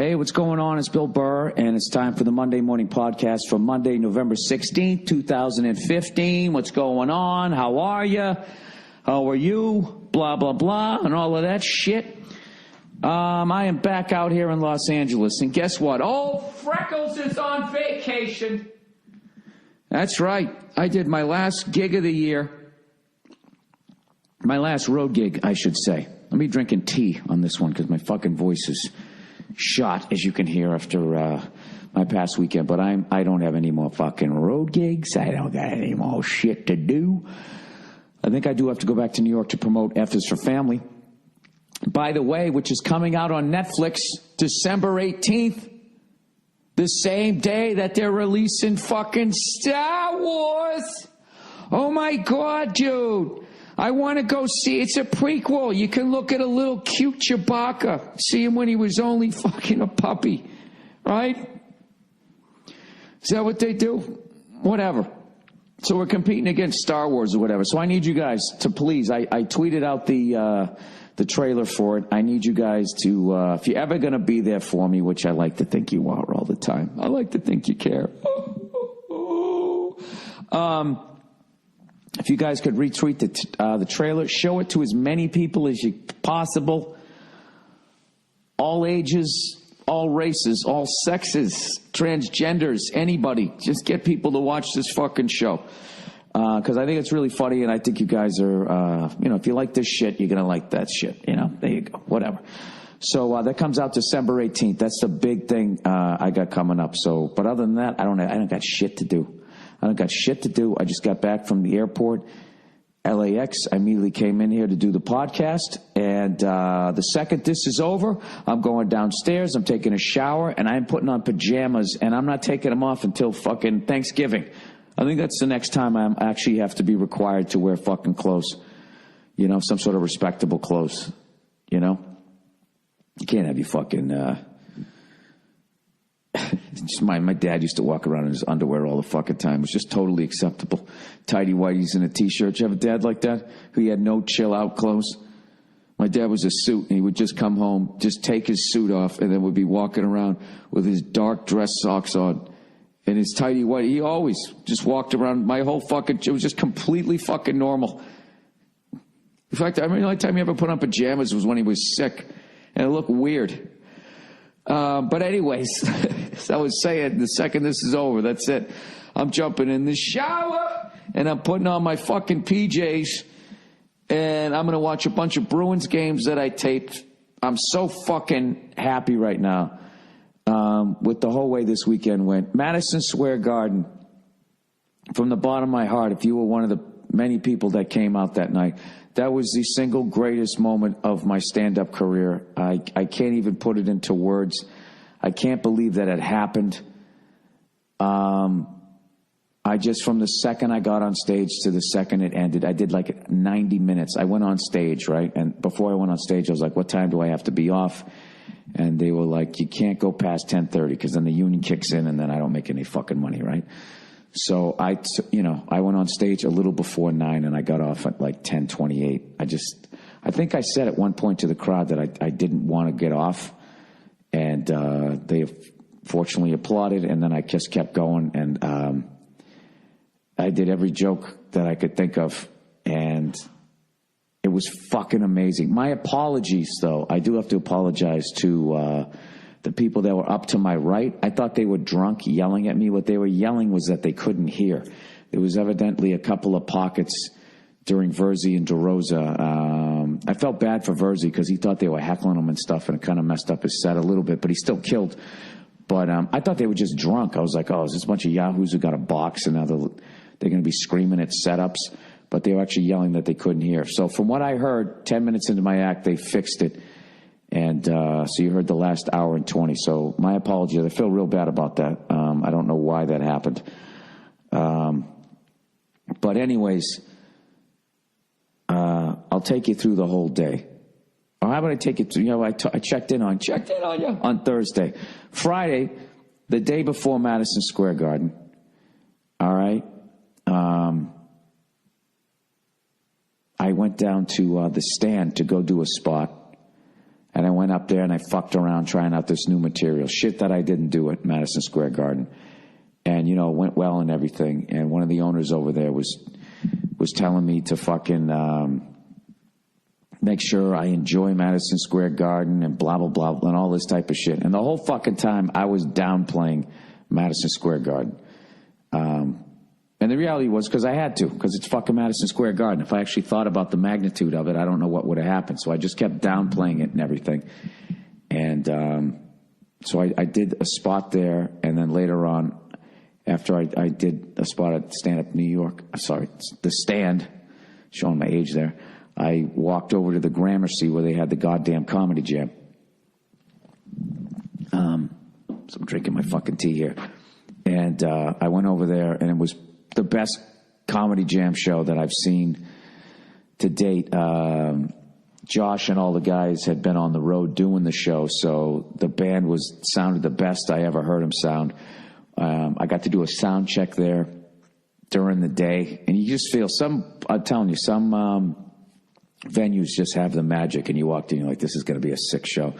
Hey, what's going on? It's Bill Burr, and it's time for the Monday Morning Podcast for Monday, November 16th, 2015. What's going on? How are you? How are you? Blah, blah, blah, and all of that shit. I am back out here in Los Angeles, and guess what? Old Freckles is on vacation. That's right. I did my last gig of the year. My last road gig, I should say. Let me drinking tea on this one because my fucking voice is shot, as you can hear after my past weekend. But I don't have any more fucking road gigs. I don't got any more shit to do. I think I do have to go back to New York to promote F is for Family. By the way, which is coming out on Netflix December 18th. The same day that they're releasing fucking Star Wars. Oh my God, dude. I want to go see. It's a prequel. You can look at a little cute Chewbacca. See him when he was only fucking a puppy. Right? Is that what they do? Whatever. So we're competing against Star Wars or whatever. So I need you guys to please. I tweeted out the trailer for it. I need you guys to, if you're ever going to be there for me, which I like to think you are all the time. I like to think you care. If you guys could retweet the trailer, show it to as many people as you possible. All ages, all races, all sexes, transgenders, anybody. Just get people to watch this fucking show. Because I think it's really funny, and I think you guys are, if you like this shit, you're going to like that shit. There you go. Whatever. So that comes out December 18th. That's the big thing I got coming up. So, but other than that, I don't got shit to do. I don't got shit to do. I just got back from the airport, LAX. I immediately came in here to do the podcast. And the second this is over, I'm going downstairs. I'm taking a shower, and I'm putting on pajamas, and I'm not taking them off until fucking Thanksgiving. I think that's the next time I actually have to be required to wear fucking clothes. Some sort of respectable clothes. You can't have you fucking... Just my dad used to walk around in his underwear all the fucking time. It was just totally acceptable. Tidy whities and a T-shirt. You have a dad like that? Who had no chill-out clothes? My dad was a suit, and he would just come home, just take his suit off, and then would be walking around with his dark dress socks on and his tidy white. He always just walked around. My whole fucking... It was just completely fucking normal. In fact, I mean, the only time he ever put on pajamas was when he was sick, and it looked weird. But anyways, as I was saying, the second this is over, that's it. I'm jumping in the shower, and I'm putting on my fucking PJs, and I'm going to watch a bunch of Bruins games that I taped. I'm so fucking happy right now with the whole way this weekend went. Madison Square Garden, from the bottom of my heart, if you were one of the many people that came out that night, that was the single greatest moment of my stand-up career. I can't even put it into words. I can't believe that it happened. I just, from the second I got on stage to the second it ended, I did like 90 minutes. I went on stage, right? And before I went on stage, I was like, what time do I have to be off? And they were like, you can't go past 10:30 because then the union kicks in and then I don't make any fucking money, right? So I went on stage a little before 9 and I got off at like 10:28. I think I said at one point to the crowd that I didn't want to get off, and they fortunately applauded, and then I just kept going, and I did every joke that I could think of, and it was fucking amazing. My apologies, though. I do have to apologize to the people that were up to my right. I thought they were drunk yelling at me. What they were yelling was that they couldn't hear. There was evidently a couple of pockets during Verzi and DeRosa. I felt bad for Verzi because he thought they were heckling him and stuff, and it kind of messed up his set a little bit, but he still killed. But I thought they were just drunk. I was like, oh, is this a bunch of yahoos who got a box and now they're going to be screaming at setups? But they were actually yelling that they couldn't hear. So from what I heard, 10 minutes into my act, they fixed it. And so you heard the last hour and 20. So my apologies. I feel real bad about that. I don't know why that happened. But anyways, I'll take you through the whole day. Or how about I take you through, I checked in on you on Thursday. Friday, the day before Madison Square Garden. All right. I went down to the Stand to go do a spot. And I went up there and I fucked around trying out this new material. Shit that I didn't do at Madison Square Garden. And, you know, it went well and everything. And one of the owners over there was telling me to fucking make sure I enjoy Madison Square Garden and blah, blah, blah, and all this type of shit. And the whole fucking time I was downplaying Madison Square Garden. And the reality was because I had to, because it's fucking Madison Square Garden. If I actually thought about the magnitude of it, I don't know what would have happened. So I just kept downplaying it and everything. And so I did a spot there, and then later on, after I did a spot at Stand Up New York, sorry, the Stand, showing my age there, I walked over to the Gramercy where they had the goddamn comedy jam. So I'm drinking my fucking tea here. And I went over there, and it was the best comedy jam show that I've seen to date. Josh and all the guys had been on the road doing the show, so the band sounded the best I ever heard them sound. I got to do a sound check there during the day, and you just feel I'm telling you, some venues just have the magic, and you walked in, you're like, this is going to be a sick show.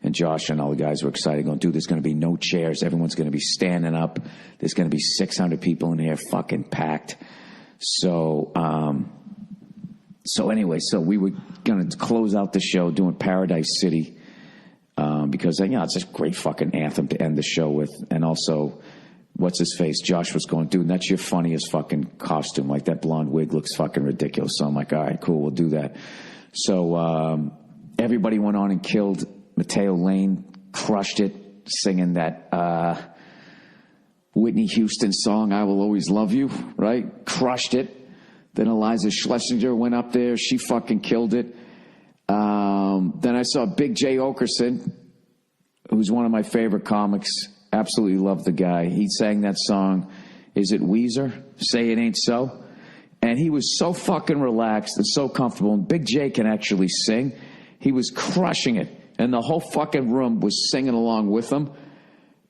And Josh and all the guys were excited, going, dude, there's going to be no chairs. Everyone's going to be standing up. There's going to be 600 people in here, fucking packed. So anyway, so we were going to close out the show doing Paradise City because, you know, it's a great fucking anthem to end the show with. And also, what's his face? Josh was going, dude, that's your funniest fucking costume. Like, that blonde wig looks fucking ridiculous. So I'm like, all right, cool, we'll do that. So everybody went on and killed. Mateo Lane crushed it, singing that Whitney Houston song, I Will Always Love You, right? Crushed it. Then Eliza Schlesinger went up there. She fucking killed it. Then I saw Big J. Okerson, who's one of my favorite comics. Absolutely love the guy. He sang that song, is it Weezer? Say It Ain't So? And he was so fucking relaxed and so comfortable. And Big J can actually sing. He was crushing it. And the whole fucking room was singing along with him.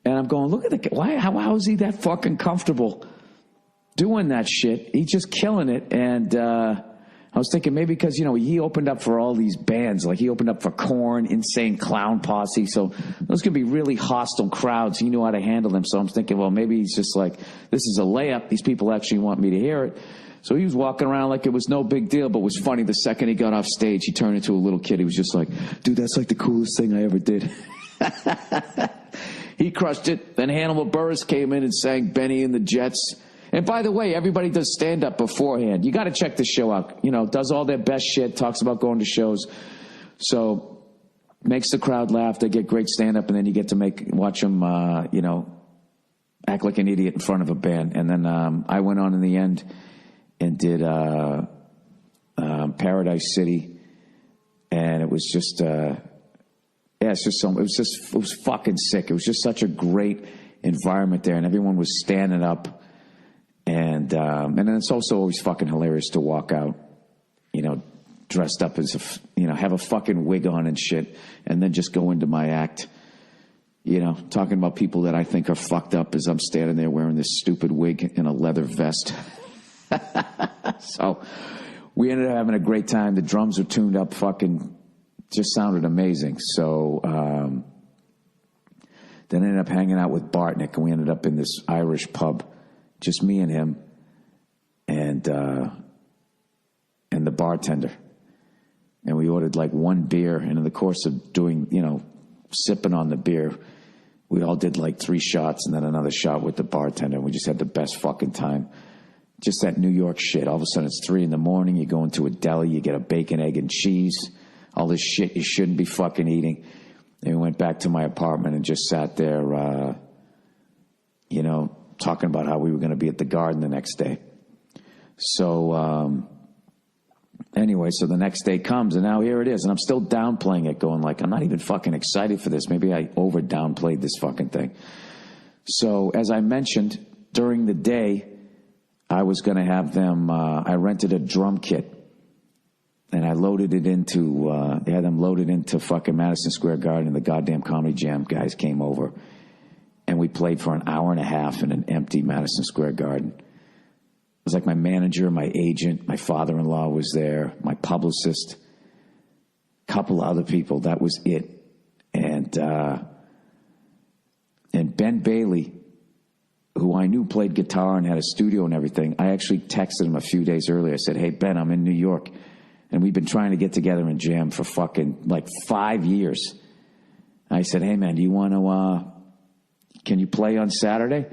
And I'm going, look at the guy. How is he that fucking comfortable doing that shit? He's just killing it. And I was thinking maybe because, you know, he opened up for all these bands. Like, he opened up for Korn, Insane Clown Posse. So those could be really hostile crowds. He knew how to handle them. So I'm thinking, well, maybe he's just like, this is a layup. These people actually want me to hear it. So he was walking around like it was no big deal, but it was funny. The second he got off stage, he turned into a little kid. He was just like, dude, that's like the coolest thing I ever did. He crushed it. Then Hannibal Buress came in and sang Benny and the Jets. And by the way, everybody does stand-up beforehand. You got to check the show out. You know, does all their best shit, talks about going to shows. So makes the crowd laugh. They get great stand-up, and then you get to watch them, you know, act like an idiot in front of a band. And then I went on in the end and did Paradise City, and it was just, it was fucking sick. It was just such a great environment there, and everyone was standing up, and then it's also always fucking hilarious to walk out, you know, dressed up as have a fucking wig on and shit, and then just go into my act, you know, talking about people that I think are fucked up as I'm standing there wearing this stupid wig and a leather vest. So we ended up having a great time. The drums were tuned up, fucking just sounded amazing. So then I ended up hanging out with Bartnick, and we ended up in this Irish pub, just me and him, and the bartender. And we ordered like one beer, and in the course of doing, you know, sipping on the beer, we all did like 3 shots and then another shot with the bartender, and we just had the best fucking time. Just that New York shit. All of a sudden it's 3 a.m. You go into a deli, you get a bacon, egg, and cheese. All this shit you shouldn't be fucking eating. And we went back to my apartment and just sat there, you know, talking about how we were going to be at the Garden the next day. So, anyway, so the next day comes, and now here it is. And I'm still downplaying it, going like, I'm not even fucking excited for this. Maybe I over-downplayed this fucking thing. So, as I mentioned, during the day, I was going to have them, I rented a drum kit, and I loaded it into, they had them loaded into fucking Madison Square Garden, and the goddamn Comedy Jam guys came over, and we played for an hour and a half in an empty Madison Square Garden. It was like my manager, my agent, my father-in-law was there, my publicist, couple other people. That was it. And Ben Bailey, who I knew played guitar and had a studio and everything, I actually texted him a few days earlier. I said, hey, Ben, I'm in New York, and we've been trying to get together and jam for fucking like 5 years. I said, hey, man, do you want to, can you play on Saturday?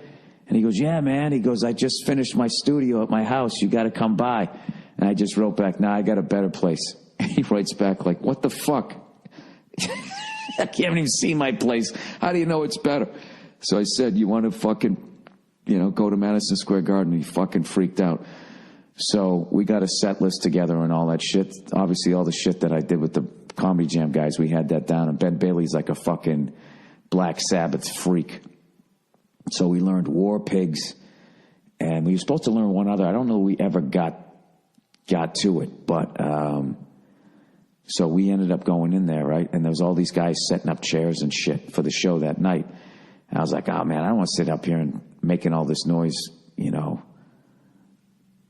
And he goes, yeah, man. He goes, I just finished my studio at my house. You got to come by. And I just wrote back, nah, I got a better place. And he writes back like, what the fuck? I can't even see my place. How do you know it's better? So I said, you want to fucking, go to Madison Square Garden? He fucking freaked out. So we got a set list together and all that shit. Obviously, all the shit that I did with the Comedy Jam guys, we had that down. And Ben Bailey's like a fucking Black Sabbath freak. So we learned War Pigs, and we were supposed to learn one other. I don't know if we ever got to it, but so we ended up going in there, right? And there was all these guys setting up chairs and shit for the show that night. And I was like, oh, man, I don't want to sit up here and making all this noise,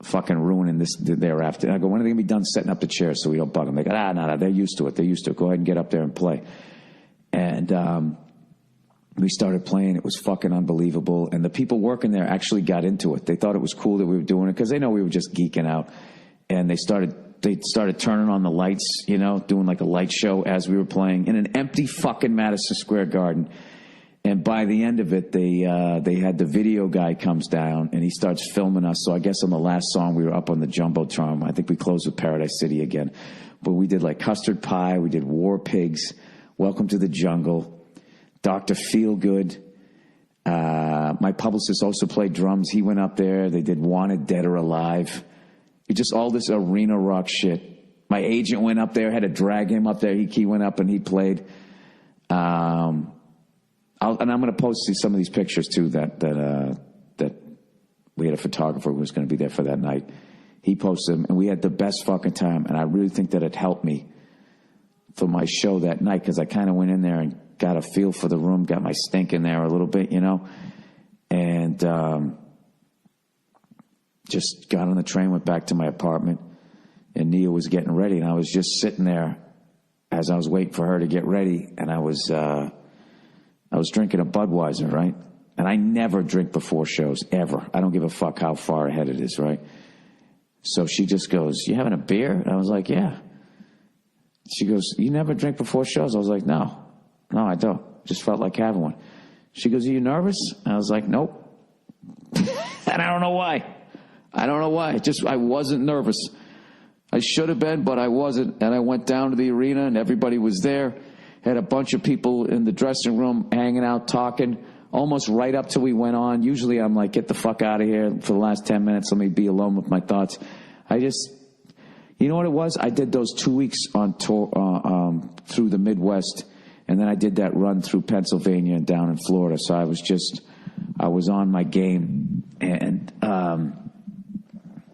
fucking ruining this thereafter. And I go, when are they going to be done setting up the chairs so we don't bug them? They go, no, they're used to it. They're used to it. Go ahead and get up there and play. And we started playing. It was fucking unbelievable. And the people working there actually got into it. They thought it was cool that we were doing it because they know we were just geeking out. And they started turning on the lights, doing like a light show as we were playing in an empty fucking Madison Square Garden. And by the end of it, they had the video guy comes down and he starts filming us. So I guess on the last song, we were up on the Jumbotron. I think we closed with Paradise City again. But we did like Custard Pie. We did War Pigs, Welcome to the Jungle, Dr. Feelgood. My publicist also played drums. He went up there. They did Wanted, Dead or Alive. Just all this arena rock shit. My agent went up there, had to drag him up there. He went up and he played. And I'm going to post some of these pictures too that we had a photographer who was going to be there for that night. He posted them, and we had the best fucking time. And I really think that it helped me for my show that night because I kind of went in there and got a feel for the room, got my stink in there a little bit, and just got on the train, went back to my apartment, and Nia was getting ready, and I was just sitting there as I was waiting for her to get ready, and I was drinking a Budweiser, right? And I never drink before shows, ever. I don't give a fuck how far ahead it is, right? So she just goes, you having a beer? And I was like, yeah. She goes, you never drink before shows? I was like, no, I don't. Just felt like having one. She goes, are you nervous? And I was like, nope. And I don't know why. I wasn't nervous. I should have been, but I wasn't. And I went down to the arena, and everybody was there. Had a bunch of people in the dressing room hanging out, talking, almost right up till we went on. Usually I'm like, get the fuck out of here for the last 10 minutes. Let me be alone with my thoughts. You know what it was? I did those 2 weeks on tour through the Midwest, and then I did that run through Pennsylvania and down in Florida. So I was on my game, and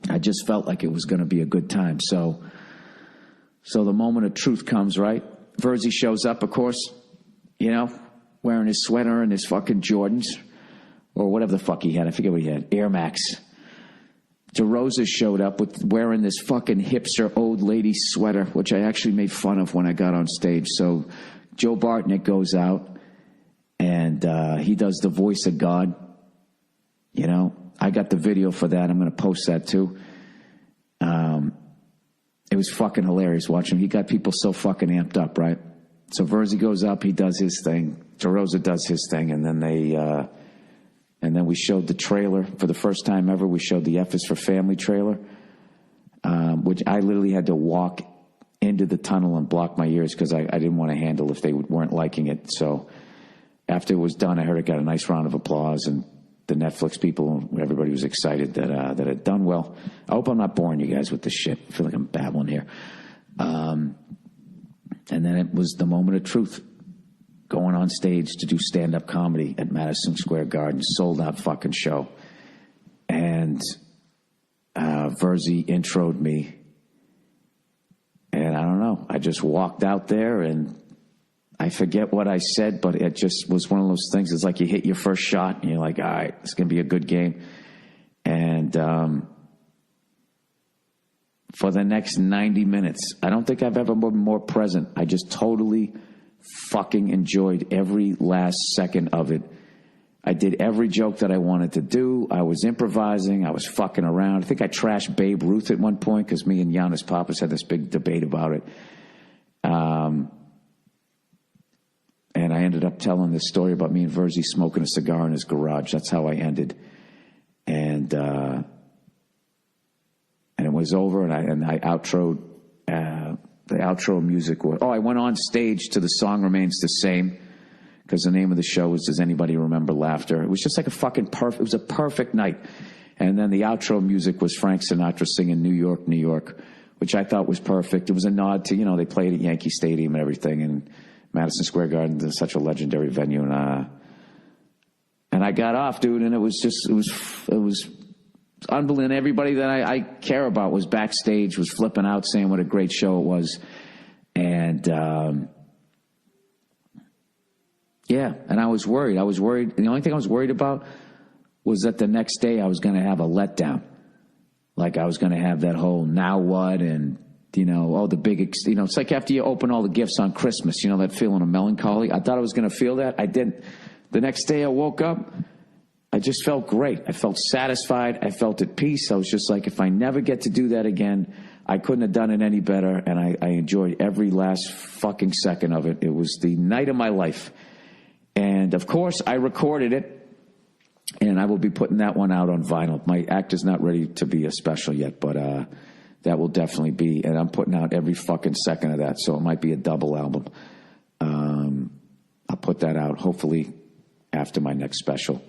I just felt like it was going to be a good time. So the moment of truth comes, right? Verzi shows up, of course, wearing his sweater and his fucking Jordans, or whatever the fuck he had. I forget what he had. Air Max. DeRosa showed up wearing this fucking hipster old lady sweater, which I actually made fun of when I got on stage. So Joe Bartnick goes out, and he does the voice of God. I got the video for that. I'm going to post that too. It was fucking hilarious watching him. He got people so fucking amped up, right? So Verzi goes up, he does his thing. DeRosa does his thing, and then we showed the trailer for the first time ever. We showed the F is for Family trailer, which I literally had to walk into the tunnel and block my ears because I didn't want to handle if they weren't liking it. So after it was done, I heard it got a nice round of applause, and the Netflix people, everybody was excited that it had done well. I hope I'm not boring you guys with this shit. I feel like I'm babbling here. And then it was the moment of truth. Going on stage to do stand-up comedy at Madison Square Garden, sold-out fucking show. And Verzi introed me. And I don't know. I just walked out there, and I forget what I said, but it just was one of those things. It's like you hit your first shot, and you're like, all right, it's going to be a good game. And for the next 90 minutes. I don't think I've ever been more present. I just totally fucking enjoyed every last second of it. I did every joke that I wanted to do. I was improvising. I was fucking around. I think I trashed Babe Ruth at one point because me and Giannis Papas had this big debate about it. And I ended up telling this story about me and Verzi smoking a cigar in his garage. That's how I ended. And it was over, and I outroed. The outro music was, I went on stage to The Song Remains the Same, because the name of the show was Does Anybody Remember Laughter? It was just like it was a perfect night. And then the outro music was Frank Sinatra singing New York, New York, which I thought was perfect. It was a nod to, they played at Yankee Stadium and everything, and Madison Square Garden is such a legendary venue. And I got off, dude, and it was unbelievable. Everybody that I care about was backstage, was flipping out, saying what a great show it was. And, and I was worried. The only thing I was worried about was that the next day I was going to have a letdown. Like I was going to have that whole now what and, the big, it's like after you open all the gifts on Christmas, that feeling of melancholy. I thought I was going to feel that. I didn't. The next day I woke up, I just felt great. I felt satisfied. I felt at peace. I was just like, if I never get to do that again, I couldn't have done it any better. And I enjoyed every last fucking second of it. It was the night of my life. And of course I recorded it, and I will be putting that one out on vinyl. My act is not ready to be a special yet, but, that will definitely be, and I'm putting out every fucking second of that. So it might be a double album. I'll put that out hopefully after my next special.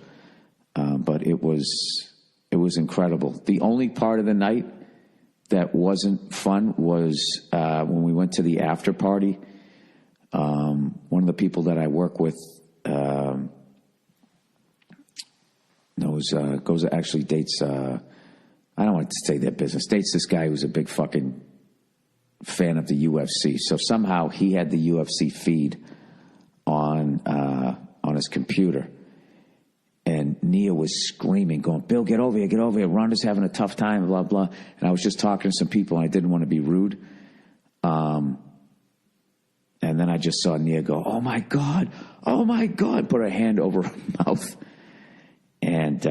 But it was incredible. The only part of the night that wasn't fun was when we went to the after party. One of the people that I work with dates. I don't want to say their business. Dates this guy who's a big fucking fan of the UFC. So somehow he had the UFC feed on his computer. And Nia was screaming, going, Bill, get over here, get over here. Ronda's having a tough time, blah, blah. And I was just talking to some people, and I didn't want to be rude. And then I just saw Nia go, oh, my God, put her hand over her mouth. And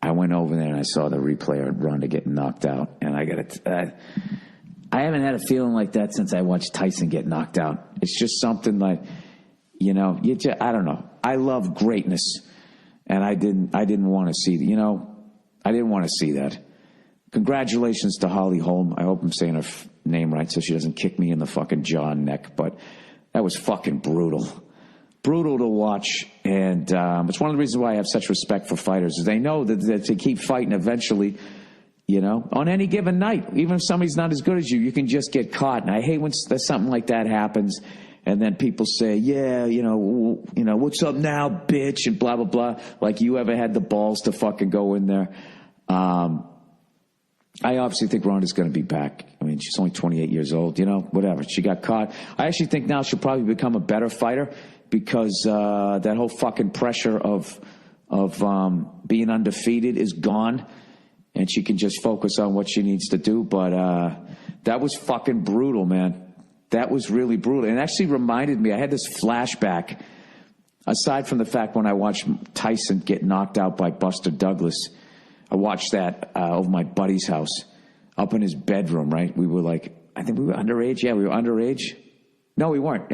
I went over there, and I saw the replay of Ronda getting knocked out. And I haven't had a feeling like that since I watched Tyson get knocked out. It's just something like, I don't know. I love greatness, and I didn't want to see, I didn't want to see that. Congratulations to Holly Holm. I hope I'm saying her name right so she doesn't kick me in the fucking jaw and neck, but that was fucking brutal. Brutal to watch, and it's one of the reasons why I have such respect for fighters, is they know that to keep fighting eventually, on any given night, even if somebody's not as good as you, you can just get caught. And I hate when something like that happens. And then people say, yeah, what's up now, bitch, and blah, blah, blah. Like you ever had the balls to fucking go in there. I obviously think Ronda's going to be back. I mean, she's only 28 years old, whatever. She got caught. I actually think now she'll probably become a better fighter because that whole fucking pressure of being undefeated is gone. And she can just focus on what she needs to do. But that was fucking brutal, man. That was really brutal. And it actually reminded me, I had this flashback, aside from the fact when I watched Tyson get knocked out by Buster Douglas, I watched that over my buddy's house, up in his bedroom, right? We were like, I think we were underage. Yeah, we were underage. No, we weren't.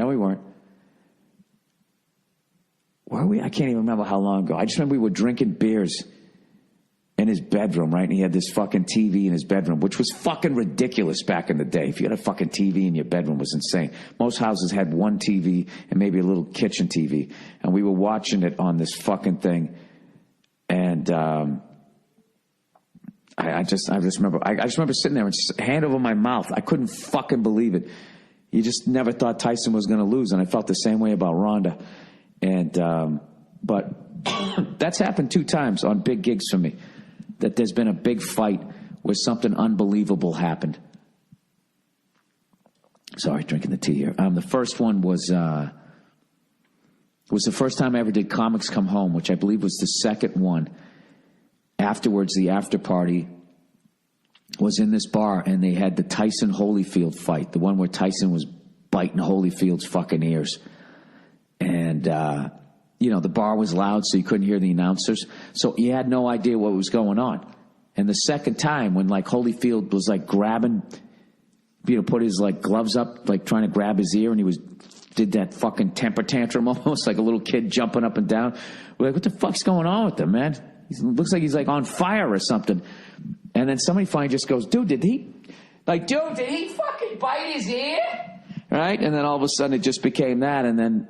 Were we? I can't even remember how long ago. I just remember we were drinking beers in his bedroom, right? And he had this fucking TV in his bedroom, which was fucking ridiculous back in the day. If you had a fucking TV in your bedroom, it was insane. Most houses had one TV and maybe a little kitchen TV. And we were watching it on this fucking thing. And I just remember sitting there and just hand over my mouth. I couldn't fucking believe it. You just never thought Tyson was going to lose. And I felt the same way about Ronda. And, but that's happened 2 times on big gigs for me. That there's been a big fight where something unbelievable happened. Sorry, drinking the tea here. The first one was the first time I ever did Comics Come Home, which I believe was the second one. Afterwards, the after party, was in this bar, and they had the Tyson Holyfield fight, the one where Tyson was biting Holyfield's fucking ears. And, the bar was loud, so you couldn't hear the announcers. So you had no idea what was going on. And the second time, when, like, Holyfield was, like, grabbing, put his, like, gloves up, like, trying to grab his ear, and he did that fucking temper tantrum almost, like a little kid jumping up and down. We're like, what the fuck's going on with him, man? He looks like he's, like, on fire or something. And then somebody finally just goes, dude, did he fucking bite his ear? Right? And then all of a sudden it just became that. And then,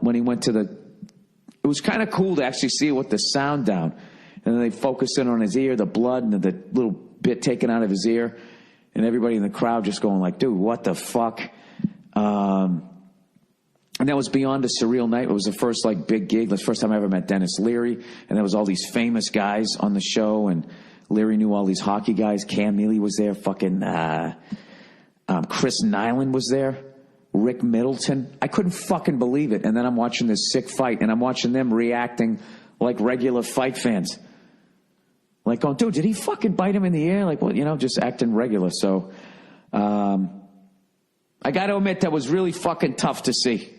when he went to it was kind of cool to actually see it with the sound down. And then they focused in on his ear, the blood, and the little bit taken out of his ear. And everybody in the crowd just going like, dude, what the fuck? And that was beyond a surreal night. It was the first, like, big gig. The first time I ever met Dennis Leary. And there was all these famous guys on the show. And Leary knew all these hockey guys. Cam Neely was there. Fucking Chris Nyland was there. Rick Middleton. I couldn't fucking believe it. And then I'm watching this sick fight, and I'm watching them reacting like regular fight fans. Like going, dude, did he fucking bite him in the ear? Like, well, just acting regular. So I got to admit, that was really fucking tough to see.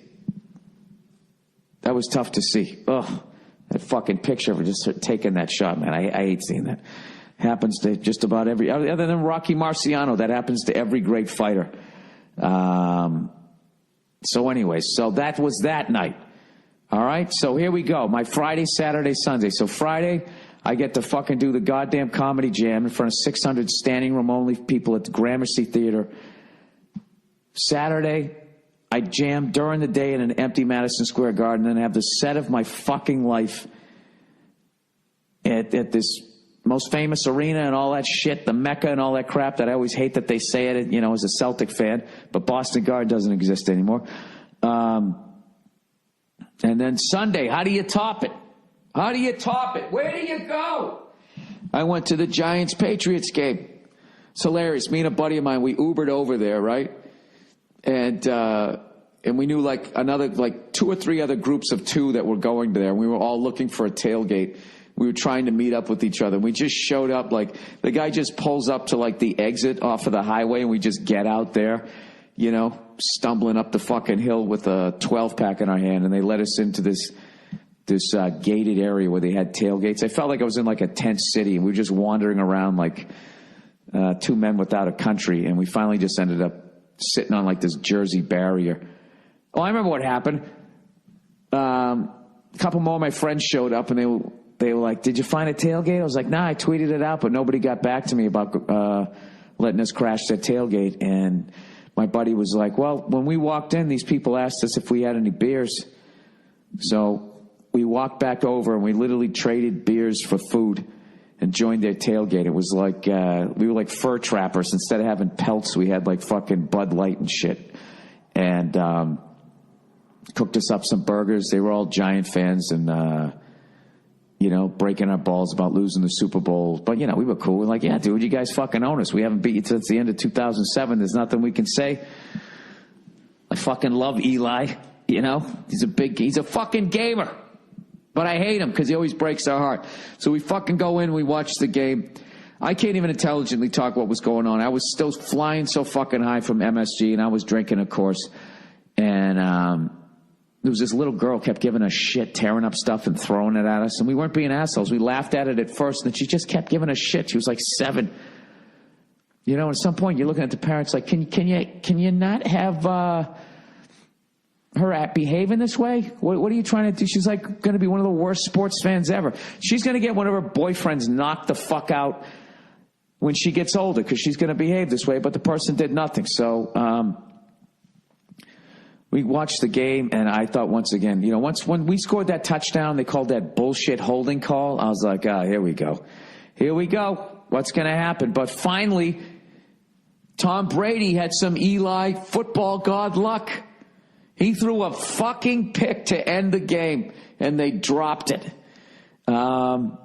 That was tough to see. Ugh, that fucking picture of just taking that shot, man. I hate seeing that. Happens to just about every, other than Rocky Marciano, that happens to every great fighter. So that was that night. All right, so here we go. My Friday, Saturday, Sunday. So Friday, I get to fucking do the goddamn comedy jam in front of 600 standing room only people at the Gramercy Theater. Saturday, I jam during the day in an empty Madison Square Garden and have the set of my fucking life at this most famous arena and all that shit, the Mecca and all that crap that I always hate that they say it, as a Celtic fan, but Boston Garden doesn't exist anymore. And then Sunday, how do you top it? How do you top it? Where do you go? I went to the Giants-Patriots game. It's hilarious. Me and a buddy of mine, we Ubered over there, right? And we knew another 2 or 3 other groups of 2 that were going there. And we were all looking for a tailgate. We were trying to meet up with each other. We just showed up, the guy just pulls up to the exit off of the highway, and we just get out there, stumbling up the fucking hill with a 12-pack in our hand, and they let us into this gated area where they had tailgates. I felt like I was in a tent city, and we were just wandering around like 2 men without a country, and we finally just ended up sitting on this Jersey barrier. Oh, I remember what happened. A couple more of my friends showed up, and they were like, did you find a tailgate? I was like, nah, I tweeted it out, but nobody got back to me about letting us crash that tailgate. And my buddy was like, well, when we walked in, these people asked us if we had any beers. So we walked back over, and we literally traded beers for food and joined their tailgate. It was like we were like fur trappers. Instead of having pelts, we had fucking Bud Light and shit. And cooked us up some burgers. They were all Giant fans, and breaking our balls about losing the Super Bowl. But, we were cool. We're like, yeah, dude, you guys fucking own us. We haven't beat you since the end of 2007. There's nothing we can say. I fucking love Eli. He's a fucking gamer. But I hate him because he always breaks our heart. So we fucking go in, we watch the game. I can't even intelligently talk what was going on. I was still flying so fucking high from MSG, and I was drinking, of course. And there was this little girl kept giving us shit, tearing up stuff and throwing it at us. And we weren't being assholes. We laughed at it at first, and then she just kept giving us shit. She was like 7. At some point you're looking at the parents like, can you not have her behaving this way? What are you trying to do? She's going to be one of the worst sports fans ever. She's going to get one of her boyfriends knocked the fuck out when she gets older because she's going to behave this way, but the person did nothing. So, we watched the game, and I thought once again, when we scored that touchdown, they called that bullshit holding call. I was like, here we go. Here we go. What's going to happen? But finally, Tom Brady had some Eli football god luck. He threw a fucking pick to end the game, and they dropped it. So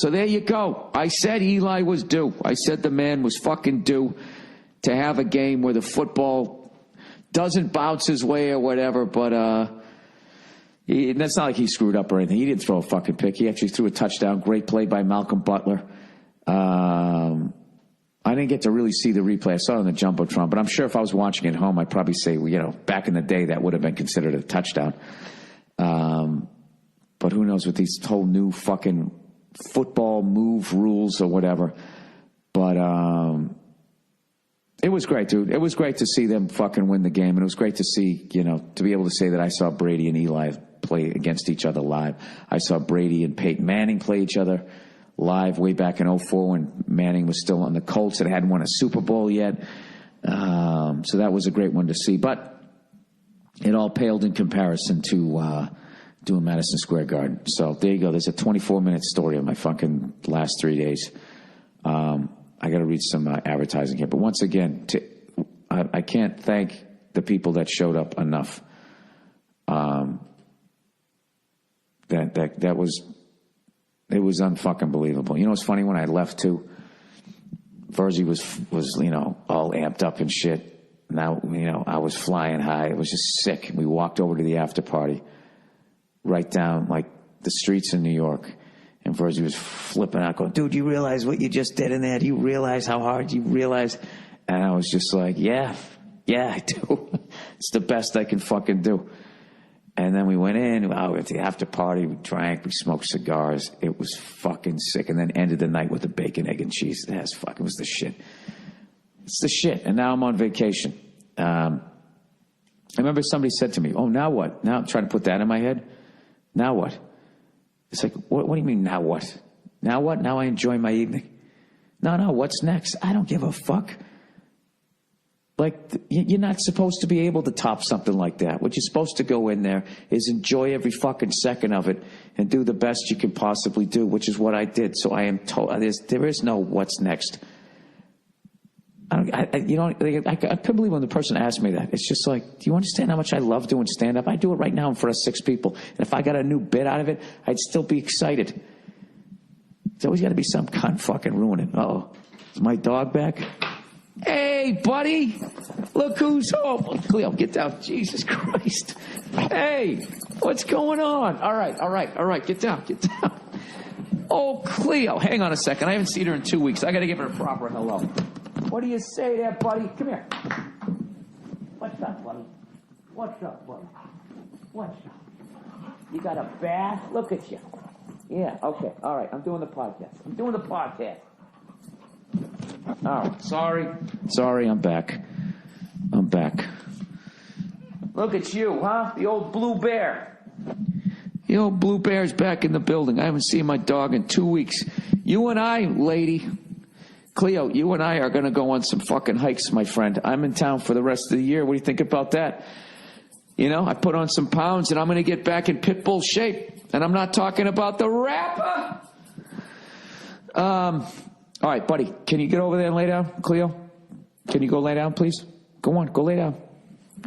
there you go. I said Eli was due. I said the man was fucking due to have a game where the football doesn't bounce his way or whatever, but that's not like he screwed up or anything. He didn't throw a fucking pick. He actually threw a touchdown. Great play by Malcolm Butler. I didn't get to really see the replay. I saw it on the Jumbotron, but I'm sure if I was watching at home, I'd probably say, well, you know, back in the day, that would have been considered a touchdown. But who knows with these whole new fucking football move rules or whatever. But it was great, dude. It was great to see them fucking win the game, and it was great to see, you know, to be able to say that I saw Brady and Eli play against each other live. I saw Brady and Peyton Manning play each other live way back in 2004 when Manning was still on the Colts and hadn't won a Super Bowl yet. So that was a great one to see. But it all paled in comparison to doing Madison Square Garden. So there you go. There's a 24-minute story of my fucking last 3 days. I got to read some advertising here. But once again, I can't thank the people that showed up enough. That was... It was unfucking believable. You know what's funny? When I left, too, Verzi was, you know, all amped up and shit. Now, you know, I was flying high. It was just sick. We walked over to the after party right down, like, the streets in New York. And Verzi was flipping out, going, dude, you realize what you just did in there? Do you realize how hard you realize? And I was just like, yeah, I do. It's the best I can fucking do. And then we went in, we went to the after party, we drank, we smoked cigars. It was fucking sick. And then ended the night with the bacon, egg, and cheese. It was the shit. It's the shit. And now I'm on vacation. I remember somebody said to me, oh, now what? Now I'm trying to put that in my head. Now what? It's like, what do you mean, now what? Now what? Now I enjoy my evening. No, what's next? I don't give a fuck. Like, you're not supposed to be able to top something like that. What you're supposed to go in there is enjoy every fucking second of it and do the best you can possibly do, which is what I did. So I am told, there is no what's next. I couldn't believe when the person asked me that. It's just like, do you understand how much I love doing stand-up? I do it right now in front of 6 people. And if I got a new bit out of it, I'd still be excited. There's always got to be some cunt fucking ruining it. Uh-oh. Is my dog back? Hey, buddy. Look who's home. Cleo, get down. Jesus Christ. Hey, what's going on? All right. Get down. Oh, Cleo. Hang on a second. I haven't seen her in 2 weeks. I got to give her a proper hello. What do you say there, buddy? Come here. What's up, buddy? What's up? You got a bath? Look at you. Yeah, okay. All right. I'm doing the podcast. All right. Sorry, I'm back. Look at you, huh? The old blue bear. The old blue bear's back in the building. I haven't seen my dog in 2 weeks. You and I, lady, Cleo, you and I are going to go on some fucking hikes, my friend. I'm in town for the rest of the year. What do you think about that? You know, I put on some pounds and I'm going to get back in pit bull shape. And I'm not talking about the rapper. All right, buddy, can you get over there and lay down, Cleo? Can you go lay down, please? Go on, go lay down.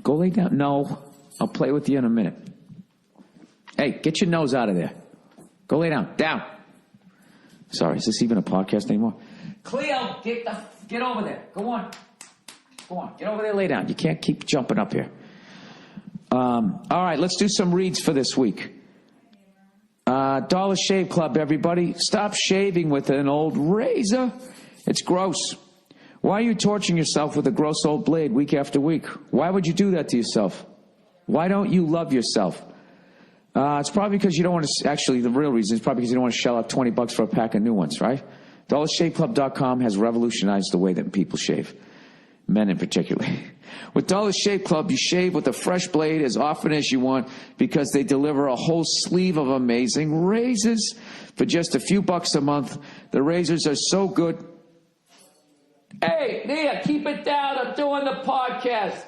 Go lay down. No, I'll play with you in a minute. Hey, get your nose out of there. Go lay down. Down. Sorry, is this even a podcast anymore? Cleo, get over there. Go on. Get over there, lay down. You can't keep jumping up here. All right, let's do some reads for this week. Dollar Shave Club, everybody. Stop shaving with an old razor. It's gross. Why are you torturing yourself with a gross old blade week after week? Why would you do that to yourself? Why don't you love yourself? It's probably because you don't want to, actually the real reason is probably because you don't want to shell out $20 for a pack of new ones, right? DollarShaveClub.com has revolutionized the way that people shave. Men in particular. With Dollar Shave Club, you shave with a fresh blade as often as you want because they deliver a whole sleeve of amazing razors for just a few bucks a month. The razors are so good. Hey, Nia, keep it down. I'm doing the podcast.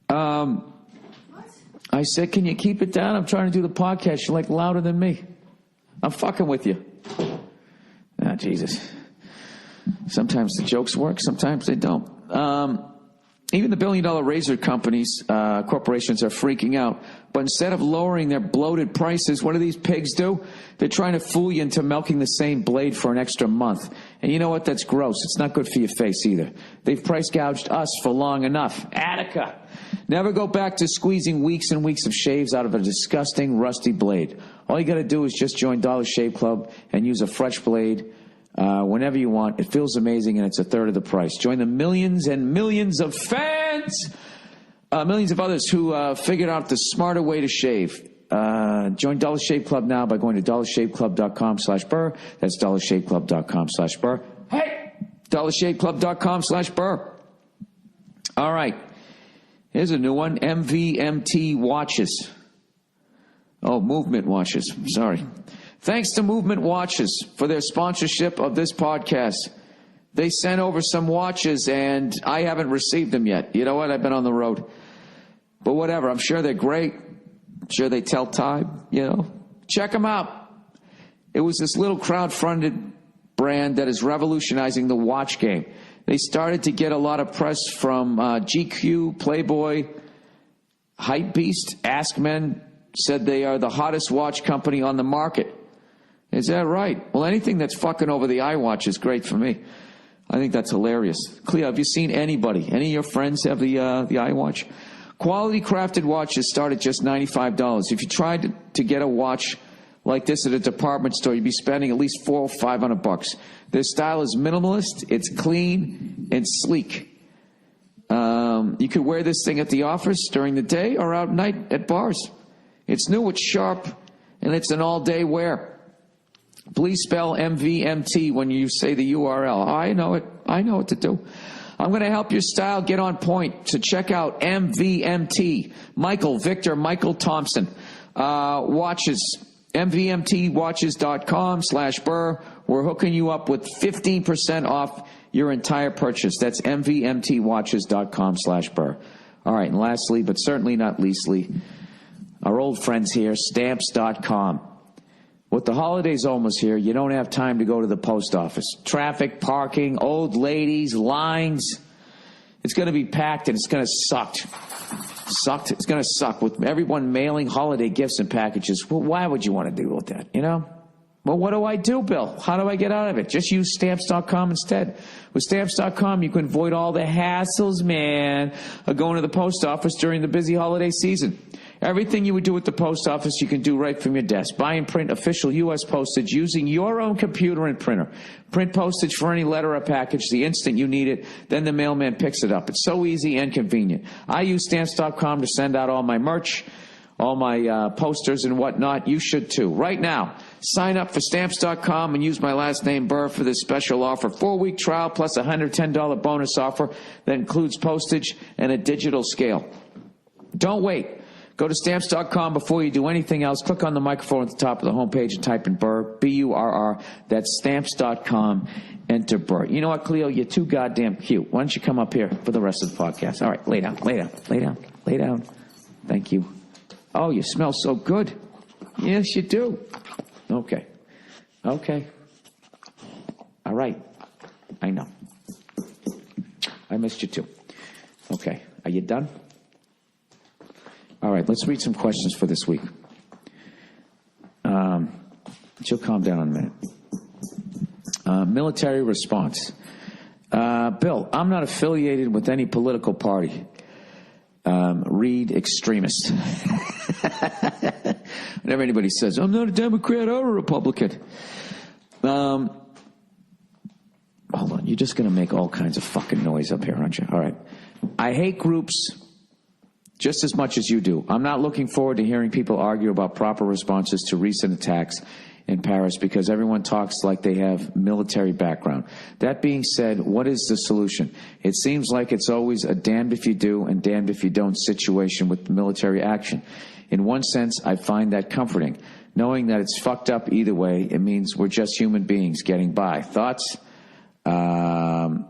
I said, can you keep it down? I'm trying to do the podcast. You're like louder than me. I'm fucking with you. Ah, Jesus. Sometimes the jokes work, sometimes they don't. Even the billion-dollar razor companies, corporations are freaking out. But instead of lowering their bloated prices, what do these pigs do? They're trying to fool you into milking the same blade for an extra month. And you know what? That's gross. It's not good for your face either. They've price gouged us for long enough. Attica. Never go back to squeezing weeks and weeks of shaves out of a disgusting, rusty blade. All you got to do is just join Dollar Shave Club and use a fresh blade whenever you want. It feels amazing, and it's a third of the price. Join the millions and millions of fans, millions of others who figured out the smarter way to shave. Join Dollar Shave Club now by going to dollarshaveclub.com/Burr. That's dollarshaveclub.com/Burr. Hey! dollarshaveclub.com/Burr. All right. Here's a new one. MVMT watches. Oh, Movement watches. Sorry. Thanks to Movement Watches for their sponsorship of this podcast. They sent over some watches, and I haven't received them yet. You know what? I've been on the road. But whatever. I'm sure they're great. I'm sure they tell time, you know. Check them out. It was this little crowd-funded brand that is revolutionizing the watch game. They started to get a lot of press from GQ, Playboy, Hypebeast, Ask Men, said they are the hottest watch company on the market. Is that right? Well, anything that's fucking over the iWatch is great for me. I think that's hilarious. Cleo, have you seen anybody? Any of your friends have the iWatch? Quality crafted watches start at just $95. If you tried to get a watch like this at a department store, you'd be spending at least $400 or $500. Their style is minimalist. It's clean and sleek. You could wear this thing at the office during the day or out at night at bars. It's new, it's sharp, and it's an all-day wear. Please spell MVMT when you say the URL. I know it. I know what to do. I'm going to help your style get on point. So check out MVMT. Michael, Victor, Michael Thompson. Watches. MVMTwatches.com/Burr. We're hooking you up with 15% off your entire purchase. That's MVMTwatches.com/Burr. All right, and lastly, but certainly not leastly, our old friends here, Stamps.com. With the holidays almost here, you don't have time to go to the post office. Traffic, parking, old ladies, lines. It's going to be packed, and it's going to suck. It's going to suck with everyone mailing holiday gifts and packages. Well, why would you want to deal with that, you know? Well, what do I do, Bill? How do I get out of it? Just use Stamps.com instead. With Stamps.com, you can avoid all the hassles, man, of going to the post office during the busy holiday season. Everything you would do at the post office, you can do right from your desk. Buy and print official U.S. postage using your own computer and printer. Print postage for any letter or package the instant you need it. Then the mailman picks it up. It's so easy and convenient. I use Stamps.com to send out all my merch, all my posters and whatnot. You should too. Right now, sign up for Stamps.com and use my last name, Burr, for this special offer. 4-week trial plus a $110 bonus offer that includes postage and a digital scale. Don't wait. Go to Stamps.com before you do anything else. Click on the microphone at the top of the homepage and type in Burr, B-U-R-R. That's Stamps.com. Enter Burr. You know what, Cleo? You're too goddamn cute. Why don't you come up here for the rest of the podcast? All right, lay down. Thank you. Oh, you smell so good. Yes, you do. Okay. All right. I know. I missed you too. Okay. Are you done? All right, let's read some questions for this week. She'll calm down in a minute. Military response. Bill, I'm not affiliated with any political party. Read extremist. Whenever anybody says, I'm not a Democrat or a Republican. Hold on, you're just going to make all kinds of fucking noise up here, aren't you? All right. I hate groups just as much as you do. I'm not looking forward to hearing people argue about proper responses to recent attacks in Paris because everyone talks like they have military background. That being said, what is the solution? It seems like it's always a damned if you do and damned if you don't situation with military action. In one sense, I find that comforting. Knowing that it's fucked up either way, it means we're just human beings getting by. Thoughts? All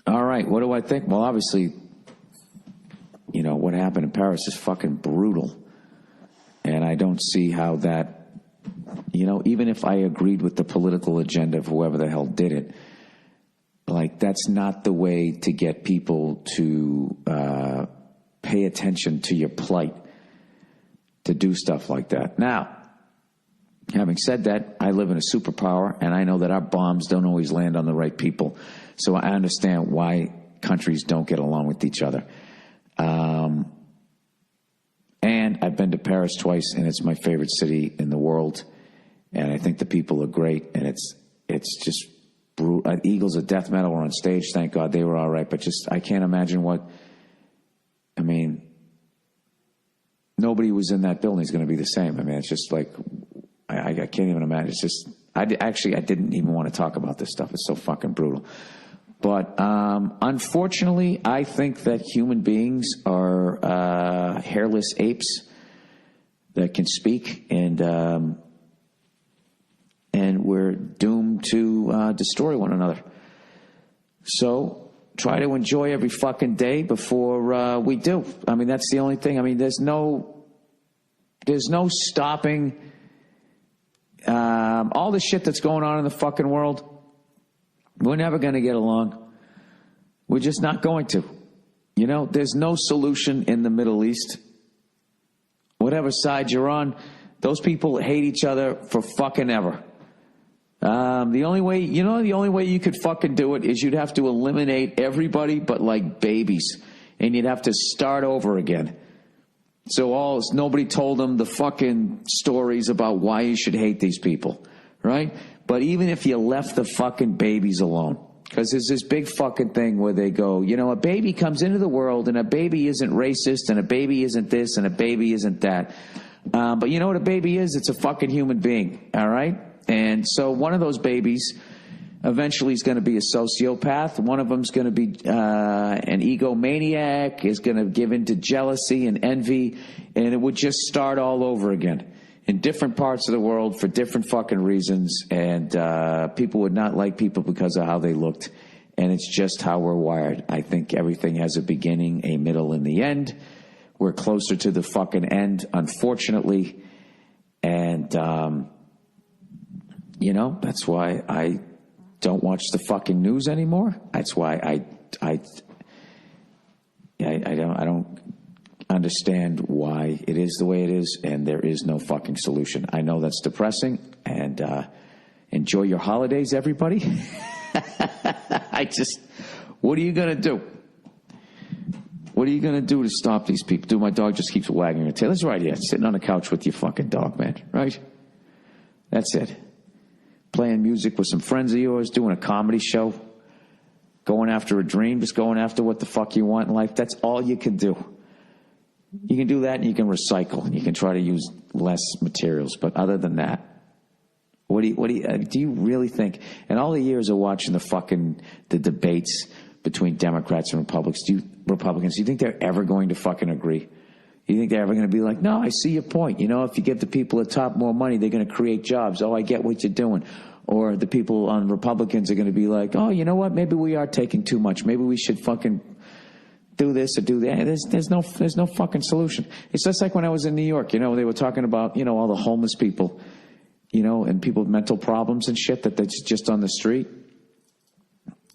right, what do I think? Well, obviously, you know, what happened in Paris is fucking brutal. And I don't see how that, you know, even if I agreed with the political agenda of whoever the hell did it, like, that's not the way to get people to pay attention to your plight, to do stuff like that. Now, having said that, I live in a superpower, and I know that our bombs don't always land on the right people. So I understand why countries don't get along with each other. And I've been to Paris twice, and it's my favorite city in the world. And I think the people are great, and it's just brutal. Eagles of death metal were on stage. Thank God they were all right. But just, I can't imagine nobody who was in that building is going to be the same. I mean, it's just like, I can't even imagine. It's just, I didn't even want to talk about this stuff. It's so fucking brutal. But unfortunately, I think that human beings are hairless apes that can speak, and we're doomed to destroy one another. So try to enjoy every fucking day before we do. I mean, that's the only thing. I mean, there's no stopping all the shit that's going on in the fucking world. We're never going to get along. We're just not going to. You know, there's no solution in the Middle East. Whatever side you're on, those people hate each other for fucking ever. The only way you could fucking do it is you'd have to eliminate everybody but like babies, and you'd have to start over again. So nobody told them the fucking stories about why you should hate these people, right? But even if you left the fucking babies alone, because there's this big fucking thing where they go, you know, a baby comes into the world and a baby isn't racist and a baby isn't this and a baby isn't that. But you know what a baby is? It's a fucking human being, all right? And so one of those babies eventually is going to be a sociopath. One of them's going to be an egomaniac, is going to give into jealousy and envy, and it would just start all over again in different parts of the world for different fucking reasons, and people would not like people because of how they looked, and it's just how we're wired. I think everything has a beginning, a middle, and the end. We're closer to the fucking end, unfortunately, and you know, that's why I don't watch the fucking news anymore. That's why I don't understand why it is the way it is, and there is no fucking solution. I know that's depressing, and enjoy your holidays, everybody. What are you going to do? What are you going to do to stop these people? Dude, my dog just keeps wagging her tail. That's right here, sitting on the couch with your fucking dog, man, right? That's it. Playing music with some friends of yours, doing a comedy show, going after a dream, just going after what the fuck you want in life. That's all you can do. You can do that, and you can recycle, and you can try to use less materials. But other than that, do you really think, in all the years of watching the debates between Democrats and Republicans, do you think they're ever going to fucking agree? You think they're ever going to be like, no, I see your point. You know, if you give the people at top more money, they're going to create jobs. Oh, I get what you're doing. Or the people on Republicans are going to be like, oh, you know what? Maybe we are taking too much. Maybe we should fucking do this or do that. There's no fucking solution. It's just like when I was in New York, you know, they were talking about, you know, all the homeless people, you know, and people with mental problems and shit that's just on the street.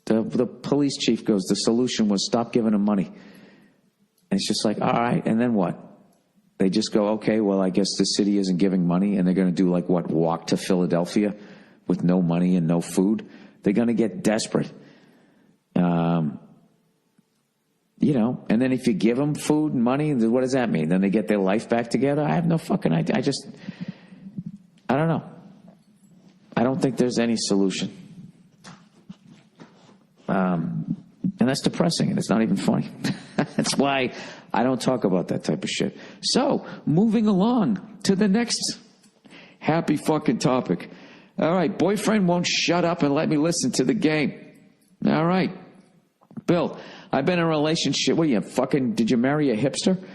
The police chief goes, the solution was stop giving them money. And it's just like, all right, and then what? They just go, okay, well, I guess the city isn't giving money, and they're going to do like what, walk to Philadelphia with no money and no food? They're going to get desperate. You know, and then if you give them food and money, what does that mean? Then they get their life back together? I have no fucking idea. I don't know. I don't think there's any solution. And that's depressing, and it's not even funny. That's why I don't talk about that type of shit. So, moving along to the next happy fucking topic. All right, boyfriend won't shut up and let me listen to the game. All right. Bill, I've been in a relationship. What are you, fucking, did you marry a hipster? What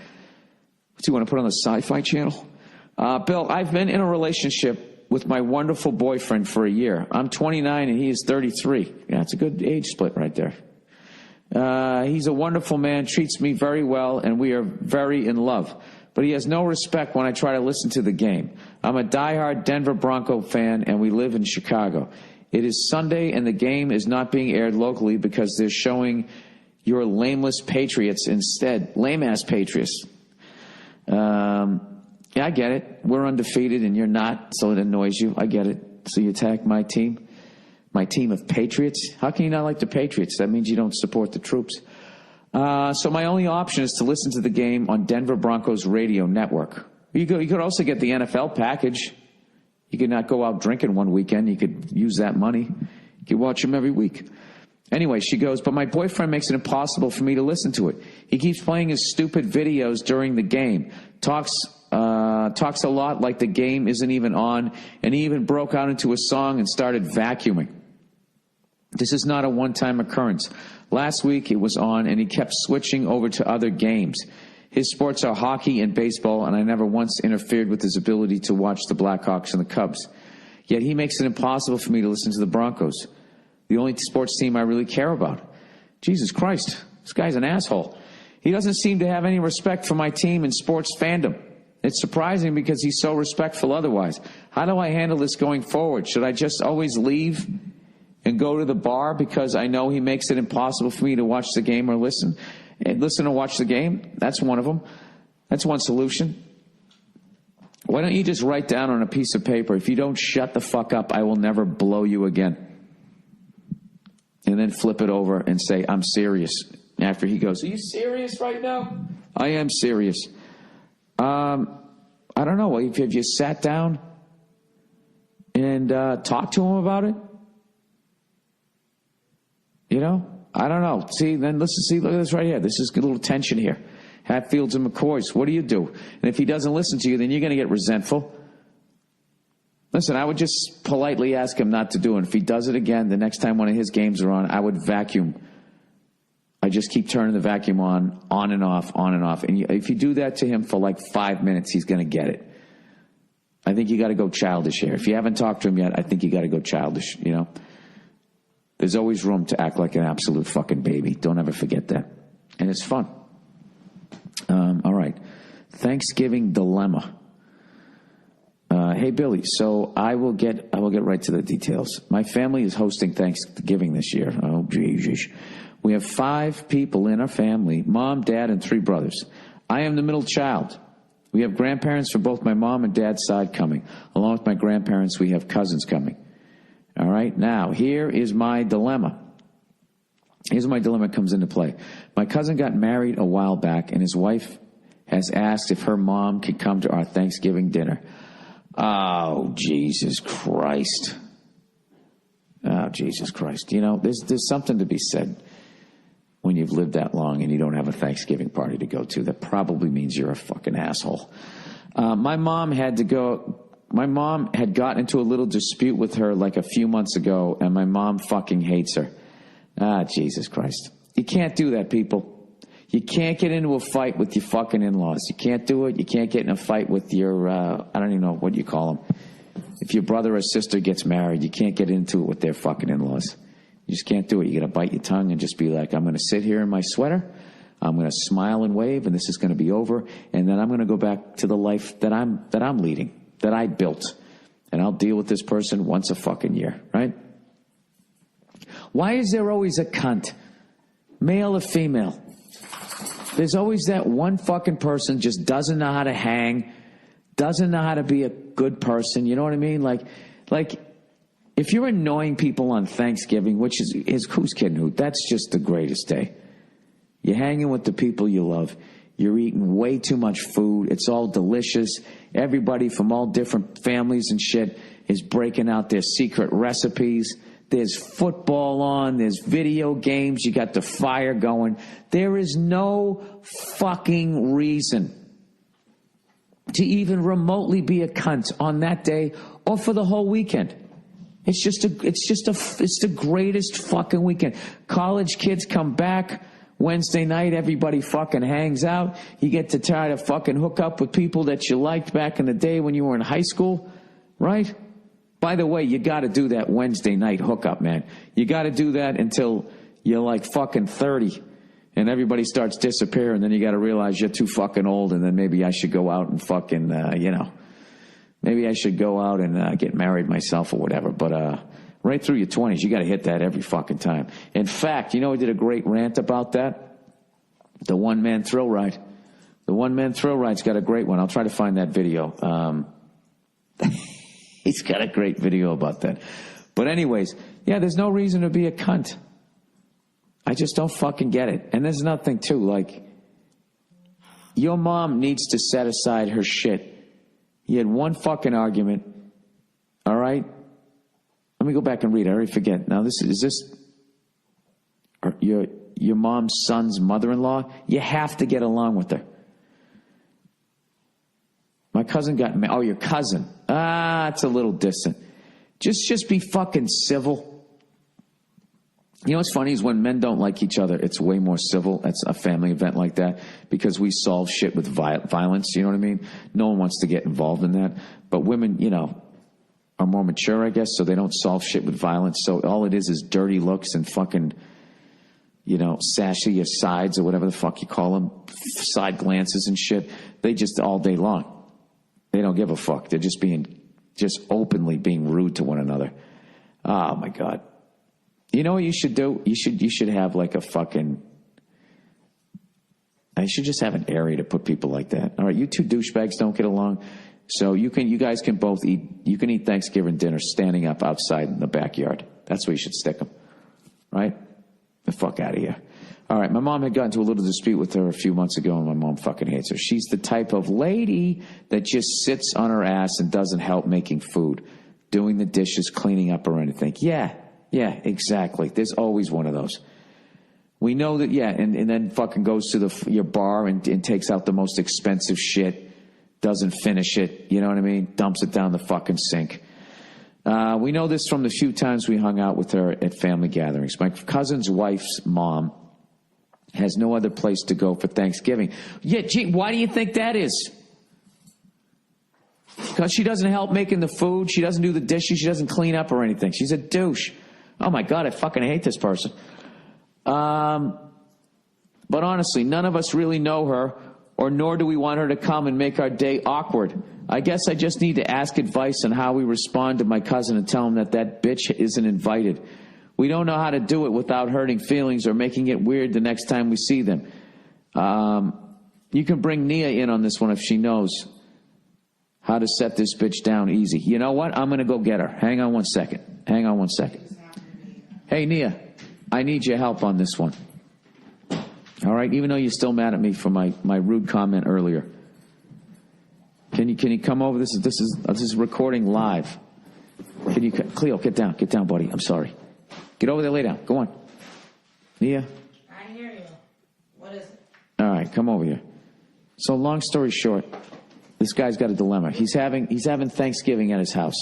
do you want to put on the Sci-Fi Channel? Bill, I've been in a relationship with my wonderful boyfriend for a year. I'm 29 and he is 33. Yeah, it's a good age split right there. He's a wonderful man, treats me very well, and we are very in love. But he has no respect when I try to listen to the game. I'm a diehard Denver Bronco fan, and we live in Chicago. It is Sunday, and the game is not being aired locally because they're showing your lameless Patriots instead. Lame-ass Patriots. Yeah, I get it. We're undefeated, and you're not, so it annoys you. I get it. So you attack my team of Patriots. How can you not like the Patriots? That means you don't support the troops. So my only option is to listen to the game on Denver Broncos radio network. You could also get the NFL package. You could not go out drinking one weekend. You could use that money. You could watch him every week. Anyway, she goes, but my boyfriend makes it impossible for me to listen to it. He keeps playing his stupid videos during the game. Talks a lot like the game isn't even on, and he even broke out into a song and started vacuuming. This is not a one-time occurrence. Last week it was on, and he kept switching over to other games. His sports are hockey and baseball, and I never once interfered with his ability to watch the Blackhawks and the Cubs. Yet he makes it impossible for me to listen to the Broncos, the only sports team I really care about. Jesus Christ, this guy's an asshole. He doesn't seem to have any respect for my team and sports fandom. It's surprising because he's so respectful otherwise. How do I handle this going forward? Should I just always leave and go to the bar because I know he makes it impossible for me to watch the game or listen or watch the game? That's one of them. That's one solution. Why don't you just write down on a piece of paper, if you don't shut the fuck up, I will never blow you again. And then flip it over and say, I'm serious. After he goes, are you serious right now? I am serious. I don't know. Have you sat down and talked to him about it? You know? I don't know. See, then listen, look at this right here. This is a little tension here. Hatfields and McCoys. What do you do? And if he doesn't listen to you, then you're going to get resentful. Listen, I would just politely ask him not to do it. If he does it again, the next time one of his games are on, I would vacuum. I just keep turning the vacuum on and off, on and off. And if you do that to him for like 5 minutes, he's going to get it. I think you got to go childish here. If you haven't talked to him yet, I think you got to go childish, you know. There's always room to act like an absolute fucking baby. Don't ever forget that. And it's fun. All right. Thanksgiving dilemma. Hey, Billy, so I will get right to the details. My family is hosting Thanksgiving this year. Oh, Jesus. We have 5 people in our family, mom, dad, and 3 brothers. I am the middle child. We have grandparents for both my mom and dad's side coming. Along with my grandparents, we have cousins coming. All right, now, here is my dilemma. Here's where my dilemma comes into play. My cousin got married a while back, and his wife has asked if her mom could come to our Thanksgiving dinner. Oh, Jesus Christ. Oh, Jesus Christ. You know, there's something to be said when you've lived that long and you don't have a Thanksgiving party to go to. That probably means you're a fucking asshole. My mom had gotten into a little dispute with her like a few months ago, and my mom fucking hates her. Ah, Jesus Christ. You can't do that, people. You can't get into a fight with your fucking in-laws. You can't do it. You can't get in a fight with your, I don't even know what you call them. If your brother or sister gets married, you can't get into it with their fucking in-laws. You just can't do it. You got to bite your tongue and just be like, I'm going to sit here in my sweater. I'm going to smile and wave, and this is going to be over. And then I'm going to go back to the life that I'm leading, that I built. And I'll deal with this person once a fucking year, right? Why is there always a cunt, male or female? There's always that one fucking person just doesn't know how to hang, doesn't know how to be a good person. You know what I mean? Like if you're annoying people on Thanksgiving, which is who's kidding who? That's just the greatest day. You're hanging with the people you love. You're eating way too much food. It's all delicious. Everybody from all different families and shit is breaking out their secret recipes. There's football on. There's video games. You got the fire going. There is no fucking reason to even remotely be a cunt on that day or for the whole weekend. It's the greatest fucking weekend. College kids come back Wednesday night. Everybody fucking hangs out. You get to try to fucking hook up with people that you liked back in the day when you were in high school, right? By the way, you got to do that Wednesday night hookup, man. You got to do that until you're like fucking 30 and everybody starts disappearing. Then you got to realize you're too fucking old, and then maybe I should go out and fucking, maybe I should go out and get married myself or whatever. But right through your 20s, you got to hit that every fucking time. In fact, you know who did a great rant about that? The one-man thrill ride. The one-man thrill ride's got a great one. I'll try to find that video. He's got a great video about that. But anyways, yeah, there's no reason to be a cunt. I just don't fucking get it. And there's nothing, too. Like, your mom needs to set aside her shit. You had one fucking argument. All right? Let me go back and read it. I already forget. Now, is this your mom's son's mother-in-law? You have to get along with her. My cousin got married. Oh, your cousin. It's a little distant. Just be fucking civil. You know what's funny is when men don't like each other, it's way more civil. That's a family event like that because we solve shit with violence. You know what I mean? No one wants to get involved in that. But women, you know, are more mature, I guess, so they don't solve shit with violence. So all it is dirty looks and fucking, you know, sassy your sides or whatever the fuck you call them, side glances and shit. They just all day long. They don't give a fuck. They're just openly being rude to one another. Oh my God. You know what you should do? You should have like a fucking, I should just have an area to put people like that. All right, you two douchebags don't get along. So you guys can both eat, you can eat Thanksgiving dinner standing up outside in the backyard. That's where you should stick them. Right? The fuck out of here. All right, my mom had gotten into a little dispute with her a few months ago, and my mom fucking hates her. She's the type of lady that just sits on her ass and doesn't help making food, doing the dishes, cleaning up or anything. Yeah, exactly. There's always one of those. We know that, yeah, and then fucking goes to your bar and takes out the most expensive shit, doesn't finish it, you know what I mean? Dumps it down the fucking sink. We know this from the few times we hung out with her at family gatherings. My cousin's wife's mom has no other place to go for Thanksgiving. Yeah, gee, why do you think that is? Because she doesn't help making the food. She doesn't do the dishes. She doesn't clean up or anything. She's a douche. Oh, my God, I fucking hate this person. But honestly, none of us really know her, or nor do we want her to come and make our day awkward. I guess I just need to ask advice on how we respond to my cousin and tell him that bitch isn't invited. We don't know how to do it without hurting feelings or making it weird the next time we see them. You can bring Nia in on this one if she knows how to set this bitch down easy. You know what? I'm going to go get her. Hang on one second. Hey, Nia, I need your help on this one. All right? Even though you're still mad at me for my rude comment earlier. Can you come over? This is recording live. Can you, Cleo, get down, buddy. I'm sorry. Get over there, lay down. Go on. Nia? I hear you. What is it? All right, come over here. So long story short, this guy's got a dilemma. He's having Thanksgiving at his house.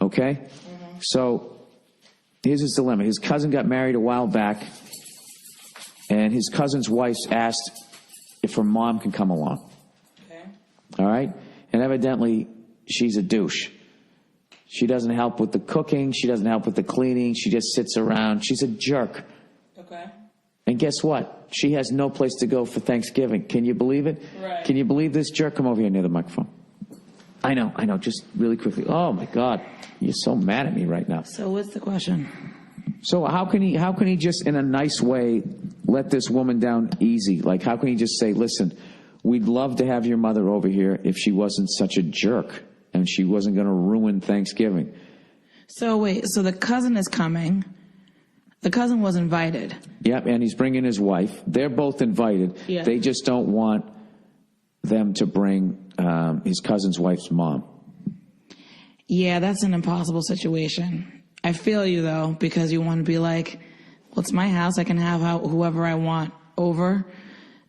Okay? Mm-hmm. So here's his dilemma. His cousin got married a while back, and his cousin's wife asked if her mom can come along. Okay. All right? And evidently, she's a douche. She doesn't help with the cooking. She doesn't help with the cleaning. She just sits around. She's a jerk. Okay. And guess what? She has no place to go for Thanksgiving. Can you believe it? Right. Can you believe this jerk? Come over here near the microphone. I know. Just really quickly. Oh, my God. You're so mad at me right now. So what's the question? So how can he just in a nice way let this woman down easy? Like, how can he just say, listen, we'd love to have your mother over here if she wasn't such a jerk and she wasn't going to ruin Thanksgiving. So wait, so the cousin is coming. The cousin was invited. Yep, and he's bringing his wife. They're both invited. Yeah. They just don't want them to bring his cousin's wife's mom. Yeah, that's an impossible situation. I feel you, though, because you want to be like, well, it's my house. I can have whoever I want over.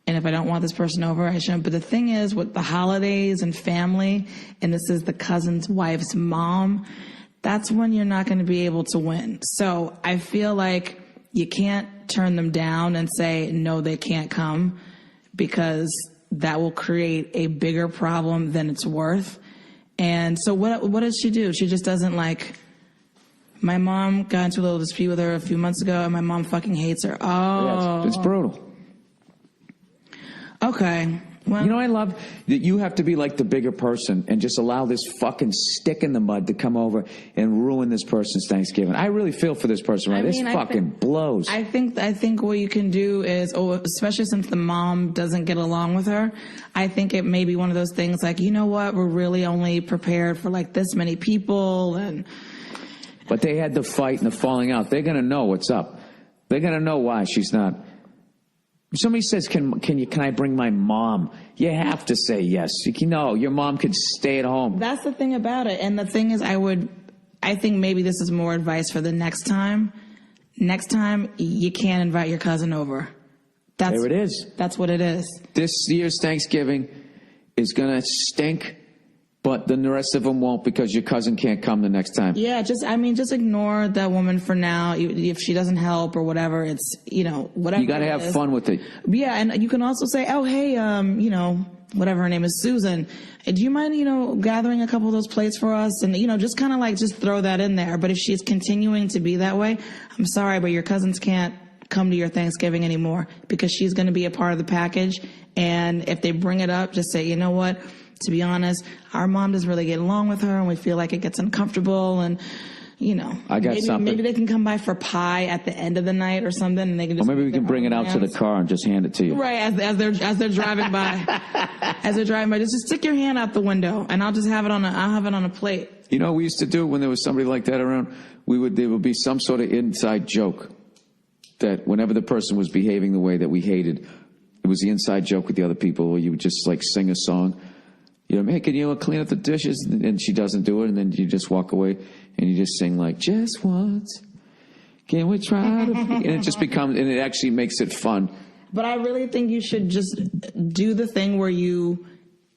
And if I don't want this person over, I shouldn't. But the thing is, with the holidays and family, and this is the cousin's wife's mom, that's when you're not going to be able to win. So I feel like you can't turn them down and say, no, they can't come, because that will create a bigger problem than it's worth. And so what does she do? She just doesn't like... My mom got into a little dispute with her a few months ago, and my mom fucking hates her. Oh. Yeah, it's brutal. Okay. Well, you know, I love that you have to be like the bigger person and just allow this fucking stick in the mud to come over and ruin this person's Thanksgiving. I really feel for this person, right? This fucking blows. I think what you can do is, especially since the mom doesn't get along with her, I think it may be one of those things like, you know what, we're really only prepared for like this many people. But they had the fight and the falling out. They're going to know what's up. They're going to know why she's not Somebody says, can I bring my mom? You have to say yes. No, your mom could stay at home. That's the thing about it. And the thing is, I think maybe this is more advice for the next time. Next time, you can't invite your cousin over. There it is. That's what it is. This year's Thanksgiving is going to stink, but then the rest of them won't because your cousin can't come the next time. Yeah, just ignore that woman for now. If she doesn't help or whatever, it's, whatever. You got to have fun with it. Yeah, and you can also say, oh, hey, whatever her name is, Susan, do you mind, gathering a couple of those plates for us? And, just kind of just throw that in there. But if she's continuing to be that way, I'm sorry, but your cousins can't come to your Thanksgiving anymore because she's going to be a part of the package. And if they bring it up, just say, you know what, to be honest, our mom doesn't really get along with her and we feel like it gets uncomfortable and, I got something. Maybe they can come by for pie at the end of the night or something, and they can just. Or maybe we can bring it out to the car and just hand it to you. Right, as they're driving by, just stick your hand out the window, and I'll have it on a plate. We used to do when there was somebody like that around. There would be some sort of inside joke that whenever the person was behaving the way that we hated, it was the inside joke with the other people, or you would just sing a song. Hey, can you clean up the dishes? And she doesn't do it, and then you just walk away, and you just sing just once. Can we try to? And it just becomes, and it actually makes it fun. But I really think you should just do the thing where you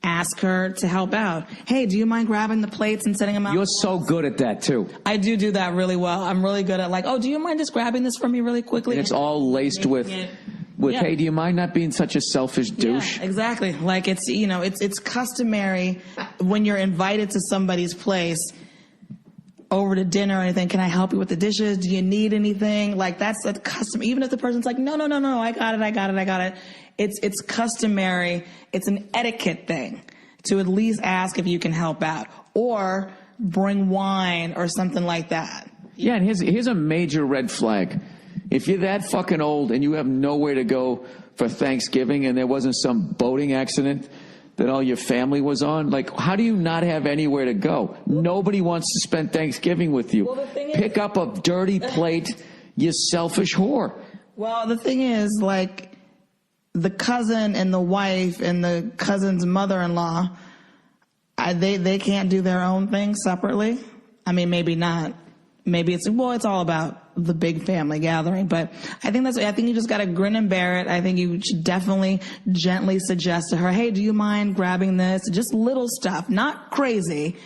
ask her to help out. Hey, do you mind grabbing the plates and setting them out? You're so good at that, too. I do that really well. I'm really good at do you mind just grabbing this for me really quickly? And it's all laced with, hey, do you mind not being such a selfish douche? Yeah, exactly. It's customary when you're invited to somebody's place over to dinner or anything. Can I help you with the dishes? Do you need anything? That's a custom. Even if the person's no, I got it. It's customary. It's an etiquette thing to at least ask if you can help out or bring wine or something like that. Yeah, and here's a major red flag. If you're that fucking old and you have nowhere to go for Thanksgiving and there wasn't some boating accident that all your family was on, how do you not have anywhere to go? Nobody wants to spend Thanksgiving with you. Well, Pick up a dirty plate, you selfish whore. Well, the thing is, the cousin and the wife and the cousin's mother-in-law, they can't do their own thing separately. I mean, maybe not. Maybe it's all about the big family gathering, but I think you just got to grin and bear it. I think you should definitely gently suggest to her, hey, do you mind grabbing this? Just little stuff, not crazy,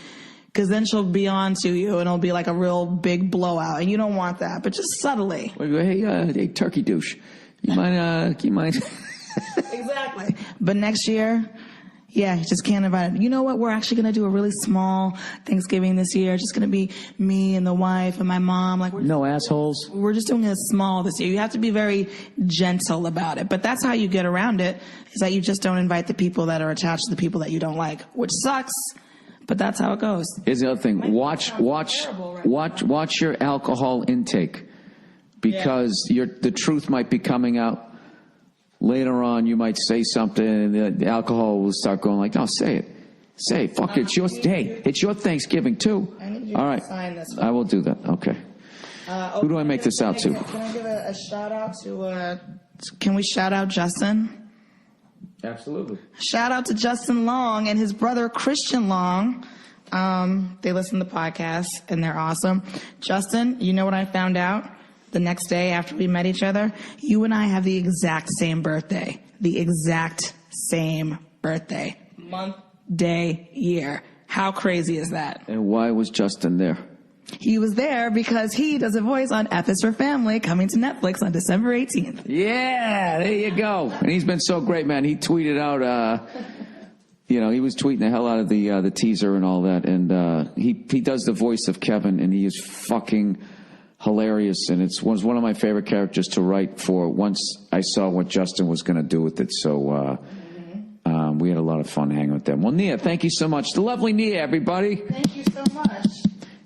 because then she'll be on to you and it'll be like a real big blowout, and you don't want that, but just subtly. Hey, turkey douche, you mind? Exactly. But next year, yeah, you just can't invite him. You know what? We're actually going to do a really small Thanksgiving this year. It's just going to be me and the wife and my mom. No assholes. We're just doing it small this year. You have to be very gentle about it. But that's how you get around it, is that you just don't invite the people that are attached to the people that you don't like, which sucks. But that's how it goes. Here's the other thing. Watch your alcohol intake, because the truth might be coming out. Later on, you might say something, and the alcohol will start going no, say it. Say it. Fuck it. It's your Thanksgiving, too. I need you All to right. sign this one. I will do that. Okay. Who do I make this out to? Can I give a shout-out to... can we shout-out Justin? Absolutely. Shout-out to Justin Long and his brother Christian Long. They listen to the podcast, and they're awesome. Justin, you know what I found out? The next day after we met each other, you and I have the exact same birthday. The exact same birthday. Month, day, year. How crazy is that? And why was Justin there? He was there because he does a voice on F is for Family, coming to Netflix on December 18th. Yeah, there you go. And he's been so great, man. He tweeted out, he was tweeting the hell out of the teaser and all that. And he does the voice of Kevin, and he is fucking hilarious, and was one of my favorite characters to write for once I saw what Justin was going to do with it. So we had a lot of fun hanging with them. Well, Nia, thank you so much. The lovely Nia, everybody. Thank you so much.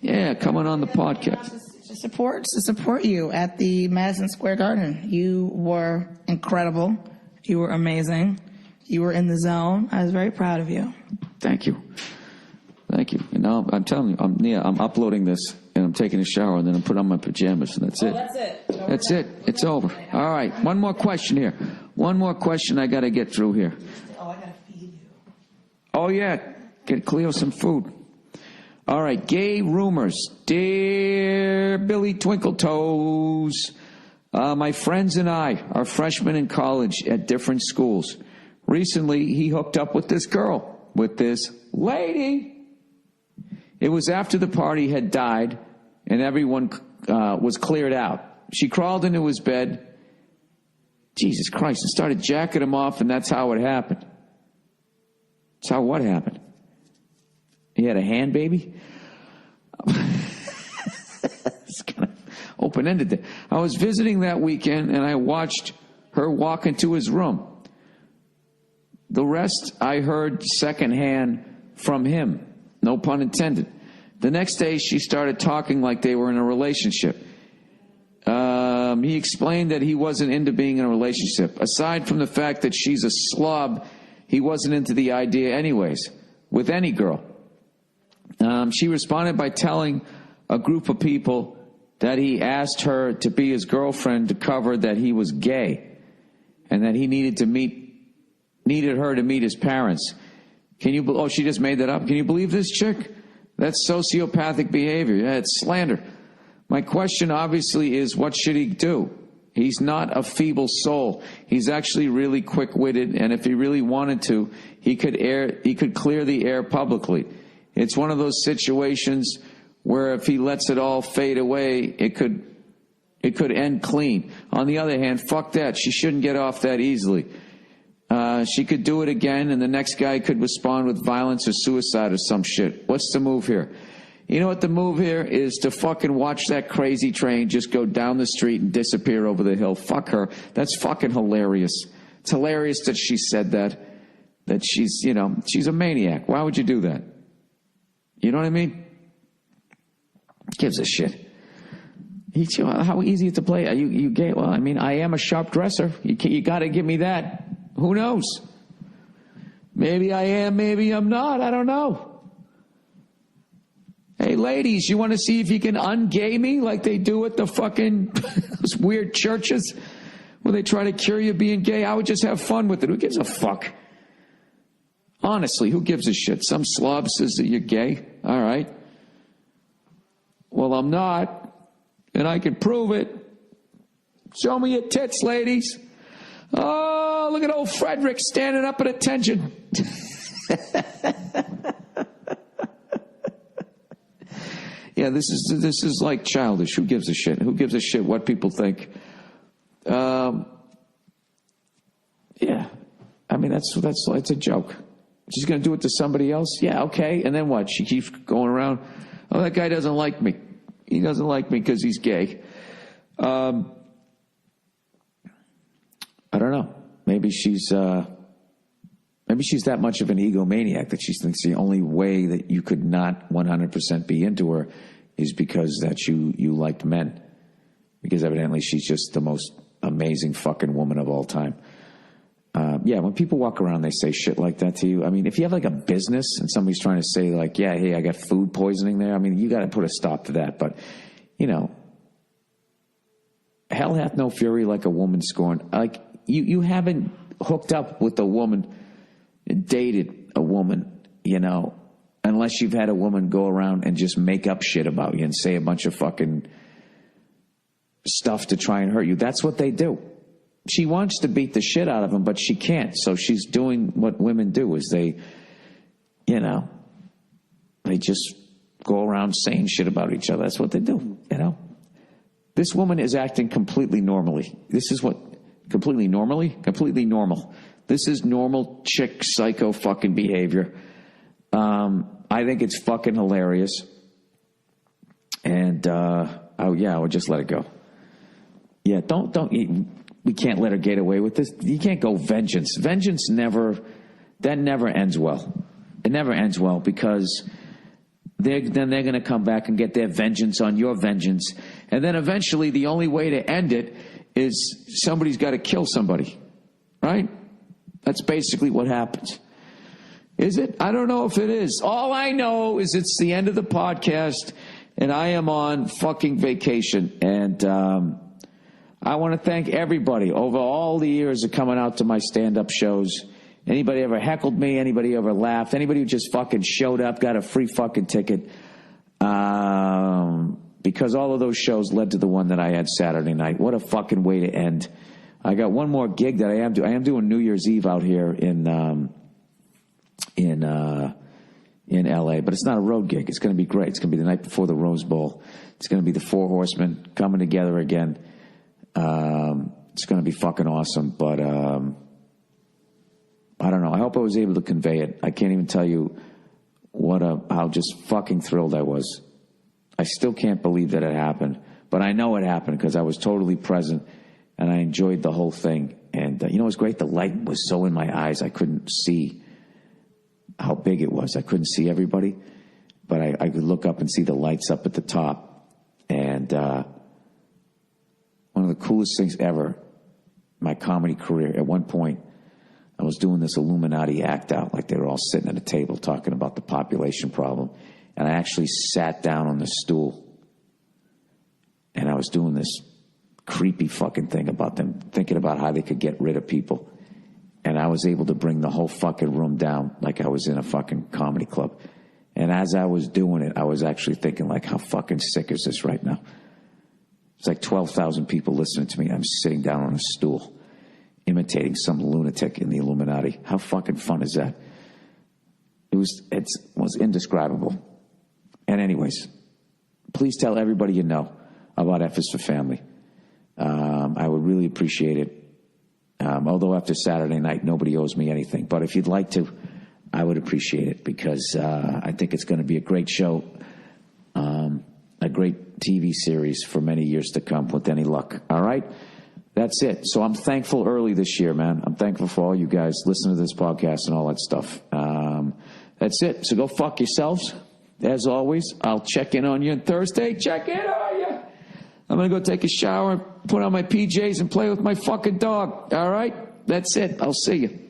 Yeah, coming on the podcast. To support you at the Madison Square Garden. You were incredible. You were amazing. You were in the zone. I was very proud of you. Thank you. And now I'm telling you, I'm uploading this, and I'm taking a shower, and then I'm putting on my pajamas, and that's it. That's it. That's it. It's over. All right. One more question here. One more question I got to get through here. Oh, I got to feed you. Oh, yeah. Get Cleo some food. All right. Gay rumors. Dear Billy Twinkletoes, my friends and I are freshmen in college at different schools. Recently, he hooked up with this girl, with this lady. It was after the party had died and everyone was cleared out. She crawled into his bed. Jesus Christ, and started jacking him off, and that's how it happened. That's how what happened? He had a hand baby? It's kind of open-ended there. I was visiting that weekend, and I watched her walk into his room. The rest I heard secondhand from him. No pun intended. The next day, she started talking like they were in a relationship. He explained that he wasn't into being in a relationship. Aside from the fact that she's a slob, he wasn't into the idea anyways, with any girl. She responded by telling a group of people that he asked her to be his girlfriend to cover that he was gay and that he needed her to meet his parents. She just made that up. Can you believe this chick? That's sociopathic behavior. Yeah, it's slander. My question obviously is, what should he do? He's not a feeble soul. He's actually really quick-witted, and if he really wanted to, he could clear the air publicly. It's one of those situations where if he lets it all fade away, it could end clean. On the other hand, fuck that. She shouldn't get off that easily. She could do it again, and the next guy could respond with violence or suicide or some shit. What's the move here? You know what the move here is? To fucking watch that crazy train just go down the street and disappear over the hill. Fuck her. That's fucking hilarious. It's hilarious that she said that she's a maniac. Why would you do that? You know what I mean? Gives a shit. How easy is it to play? Are you gay? Well, I mean, I am a sharp dresser. You got to give me that. Who knows? Maybe I am, maybe I'm not. I don't know. Hey, ladies, you want to see if you can ungay me like they do at the fucking those weird churches where they try to cure you being gay? I would just have fun with it. Who gives a fuck? Honestly, who gives a shit? Some slob says that you're gay. All right. Well, I'm not, and I can prove it. Show me your tits, ladies. Oh, look at old Frederick standing up at attention. Yeah, this is like childish. Who gives a shit? Who gives a shit what people think? Yeah, I mean that's it's a joke. She's going to do it to somebody else. Yeah, okay. And then what? She keeps going around. Oh, that guy doesn't like me. He doesn't like me because he's gay. I don't know. Maybe she's that much of an egomaniac that she thinks the only way that you could not 100% be into her is because that you liked men. Because evidently she's just the most amazing fucking woman of all time. Yeah, when people walk around, they say shit like that to you. I mean, if you have like a business and somebody's trying to say like, yeah, hey, I got food poisoning there. I mean, you got to put a stop to that. But, hell hath no fury like a woman scorned. Like, you haven't hooked up with a woman, dated a woman, unless you've had a woman go around and just make up shit about you and say a bunch of fucking stuff to try and hurt you. That's what they do. She wants to beat the shit out of him, but she can't. So she's doing what women do is they just go around saying shit about each other. That's what they do, This woman is acting completely normally. This is what, completely normally? Completely normal. This is normal chick psycho fucking behavior. I think it's fucking hilarious. And, I would just let it go. Yeah, we can't let her get away with this. You can't go vengeance. Vengeance never ends well. It never ends well because they're going to come back and get their vengeance on your vengeance. And then eventually the only way to end it is somebody's got to kill somebody, right? That's basically what happens. Is it? I don't know if it is. All I know is it's the end of the podcast and I am on fucking vacation. And I want to thank everybody over all the years of coming out to my stand-up shows. Anybody ever heckled me, anybody ever laughed, anybody who just fucking showed up, got a free fucking ticket. Because all of those shows led to the one that I had Saturday night. What a fucking way to end. I got one more gig that I am doing New Year's Eve out here in LA, but it's not a road gig. It's going to be great. It's going to be the night before the Rose Bowl. It's going to be the Four Horsemen coming together again. It's going to be fucking awesome, but I don't know. I hope I was able to convey it. I can't even tell you how just fucking thrilled I was. I still can't believe that it happened, but I know it happened because I was totally present and I enjoyed the whole thing. And you know, it was great. The light was so in my eyes, I couldn't see how big it was. I couldn't see everybody, but I could look up and see the lights up at the top. And one of the coolest things ever, my comedy career, at one point, I was doing this Illuminati act out, like they were all sitting at a table talking about the population problem. And I actually sat down on the stool and I was doing this creepy fucking thing about them, thinking about how they could get rid of people. And I was able to bring the whole fucking room down like I was in a fucking comedy club. And as I was doing it, I was actually thinking, like, how fucking sick is this right now? It's like 12,000 people listening to me. I'm sitting down on a stool, imitating some lunatic in the Illuminati. How fucking fun is that? It was indescribable. And anyways, please tell everybody you know about F is for Family. I would really appreciate it. Although after Saturday night, nobody owes me anything. But if you'd like to, I would appreciate it because I think it's going to be a great show, a great TV series for many years to come with any luck. All right? That's it. So I'm thankful early this year, man. I'm thankful for all you guys listening to this podcast and all that stuff. That's it. So go fuck yourselves. As always, I'll check in on you on Thursday. Check in on you. I'm going to go take a shower, put on my PJs, and play with my fucking dog. All right? That's it. I'll see you.